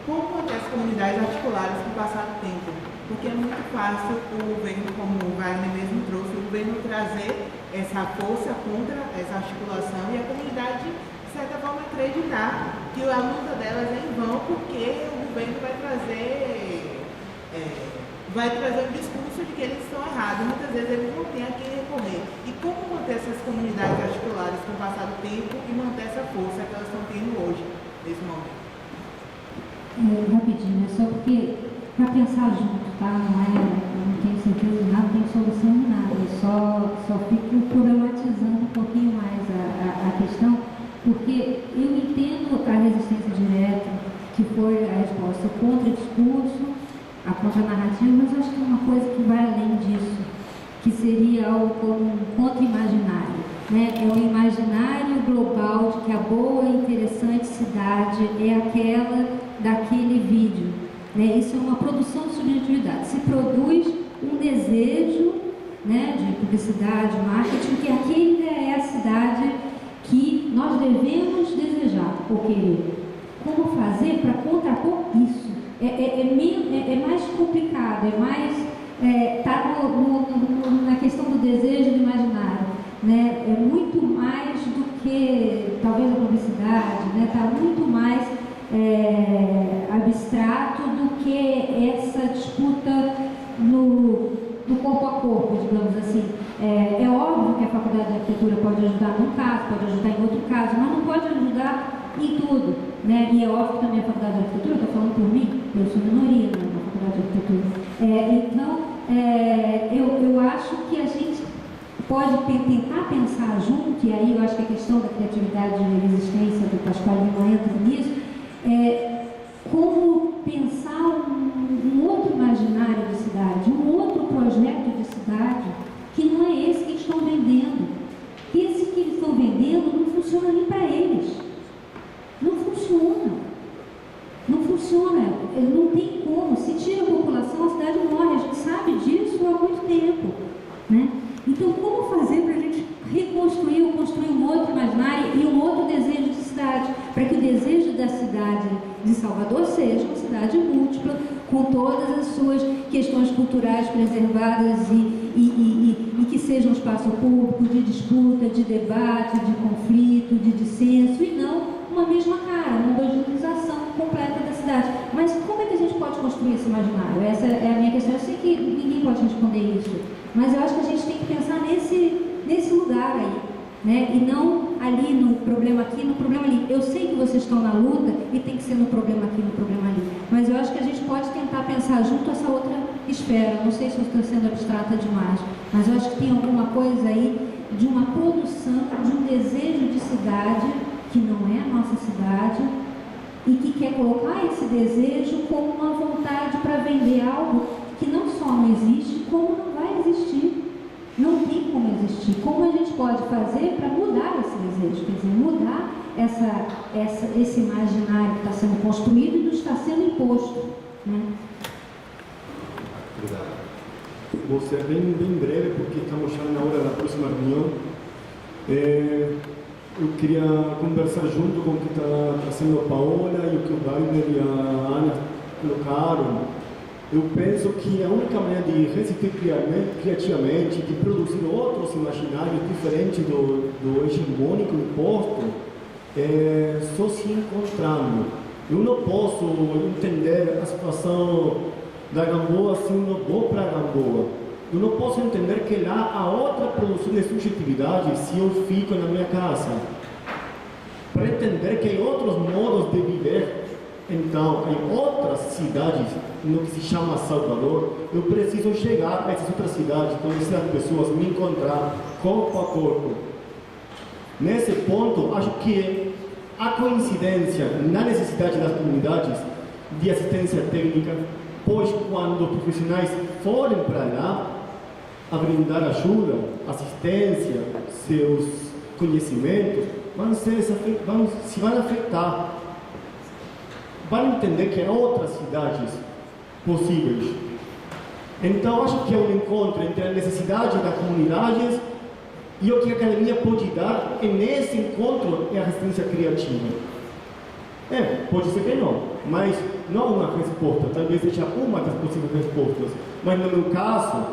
Como acontece comunidades articuladas com o passar do tempo? Porque é muito fácil o governo, como o Wagner mesmo trouxe, o governo trazer essa força contra essa articulação e a comunidade, de certa forma, acreditar que a luta delas é em vão, porque o governo vai trazer um discurso de que eles estão errados. Muitas vezes eles não têm a quem recorrer. E como manter essas comunidades articuladas com o passar do tempo e manter essa força que elas estão tendo hoje, nesse momento? Rapidinho, é só porque, para pensar junto, tá? Não tenho certeza de nada, não tenho solução de nada. Eu só fico problematizando um pouquinho mais a questão, porque eu entendo a resistência direta, que foi a resposta contra o discurso, a contra-narrativa, mas eu acho que é uma coisa que vai além disso, que seria algo como um contra-imaginário, né? É o imaginário global de que a boa e interessante cidade é aquela daquele vídeo, né? Isso é uma produção de subjetividade. Se produz um desejo, né, de publicidade, marketing, que aquela é a cidade que nós devemos desejar ou querer. Como fazer para contrapor isso? É mais complicado, é mais tá na questão do desejo do imaginário, né? É muito mais do que talvez a publicidade, né? Tá muito mais abstrato do que essa disputa no corpo a corpo, digamos assim. É óbvio que a faculdade de arquitetura pode ajudar num caso, pode ajudar em outro caso, mas não pode ajudar em tudo, né? E é óbvio que também a faculdade de arquitetura, estou falando por mim, eu sou minoria na faculdade de arquitetura. Eu acho que a gente pode tentar pensar junto, e aí eu acho que a questão da criatividade e resistência do Pascoal Lima entra nisso, como pensar um outro imaginário de cidade, um outro projeto de cidade, que não é esse que eles estão vendendo. Esse que eles estão vendendo não funciona nem para eles. Não funciona. Não funciona. Não tem como. Se tira a população, a cidade morre. A gente sabe disso há muito tempo, né? Então, como fazer para a gente reconstruir ou construir um outro imaginário e um outro desejo de cidade, para que o desejo da cidade de Salvador seja uma cidade múltipla, com todas as suas questões culturais preservadas e que seja um espaço público de disputa, de debate, de conflito, de dissenso, e não uma mesma cara, uma homogeneização completa da cidade. Mas como é que a gente pode construir esse imaginário? Essa é a minha questão. Eu sei que ninguém pode responder isso, mas eu acho que a gente tem que pensar nesse lugar aí, né? E não ali no problema aqui, no problema ali. Eu sei que vocês estão na luta e tem que ser no problema aqui, no problema ali, mas eu acho que a gente pode tentar pensar junto essa outra esfera. Não sei se eu estou sendo abstrata demais, mas eu acho que tem alguma coisa aí de uma produção, de um desejo de cidade que não é a nossa cidade e que quer colocar esse desejo como uma vontade para vender algo que não só não existe, como não vai existir. Não tem como existir. Como a gente pode fazer para mudar esse desejo? Quer dizer, mudar esse imaginário que está sendo construído e não está sendo imposto, né? Obrigado. Vou ser bem breve, porque estamos já na hora da próxima reunião. Eu queria conversar junto com o que está trazendo a Paola e o que o Wagner e a Ana colocaram. Eu penso que a única maneira de resistir criativamente, de produzir outros imaginários diferentes do hegemônico imposto, é só se encontrando. Eu não posso entender a situação da Gamboa se eu não vou para a Gamboa. Eu não posso entender que lá há outra produção de subjetividade se eu fico na minha casa. Para entender que há outros modos de viver, então, em outras cidades, no que se chama Salvador, eu preciso chegar a essas outras cidades, conhecer as pessoas, me encontrar corpo a corpo. Nesse ponto, acho que há coincidência na necessidade das comunidades de assistência técnica, pois quando os profissionais forem para lá a brindar ajuda, assistência, seus conhecimentos, vão afetar. Vão entender que há outras cidades possíveis. Então, acho que é um encontro entre a necessidade das comunidades e o que a academia pode dar, e nesse encontro é a resistência criativa. Pode ser que não, mas não uma resposta, talvez seja uma das possíveis respostas. Mas no meu caso,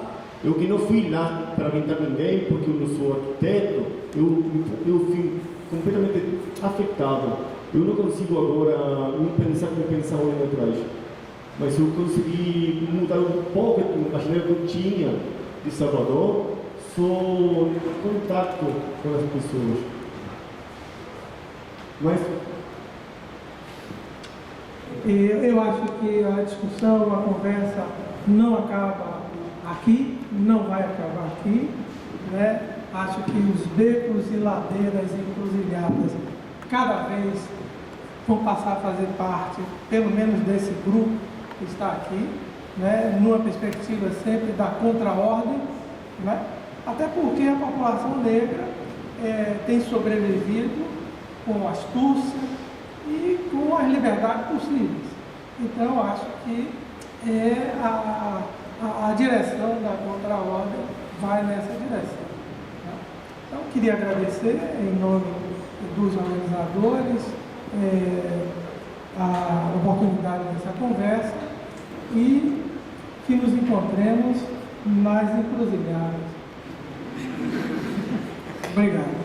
eu que não fui lá para orientar ninguém, porque eu não sou arquiteto, eu fui completamente afetado. Eu não consigo agora não pensar como pensava um ano atrás. Mas eu consegui mudar um pouco a maneira que eu tinha de Salvador, só no contato com as pessoas. Mas eu acho que a discussão, a conversa não acaba aqui, não vai acabar aqui, né? Acho que os becos e ladeiras e encruzilhadas cada vez vão passar a fazer parte, pelo menos desse grupo que está aqui, né? Numa perspectiva sempre da contra-ordem, né? Até porque a população negra tem sobrevivido com astúcia e com as liberdades possíveis. Então, acho que a direção da contra-ordem vai nessa direção. Né? Então, queria agradecer em nome dos organizadores a oportunidade dessa conversa e que nos encontremos nas encruzilhadas. Obrigado.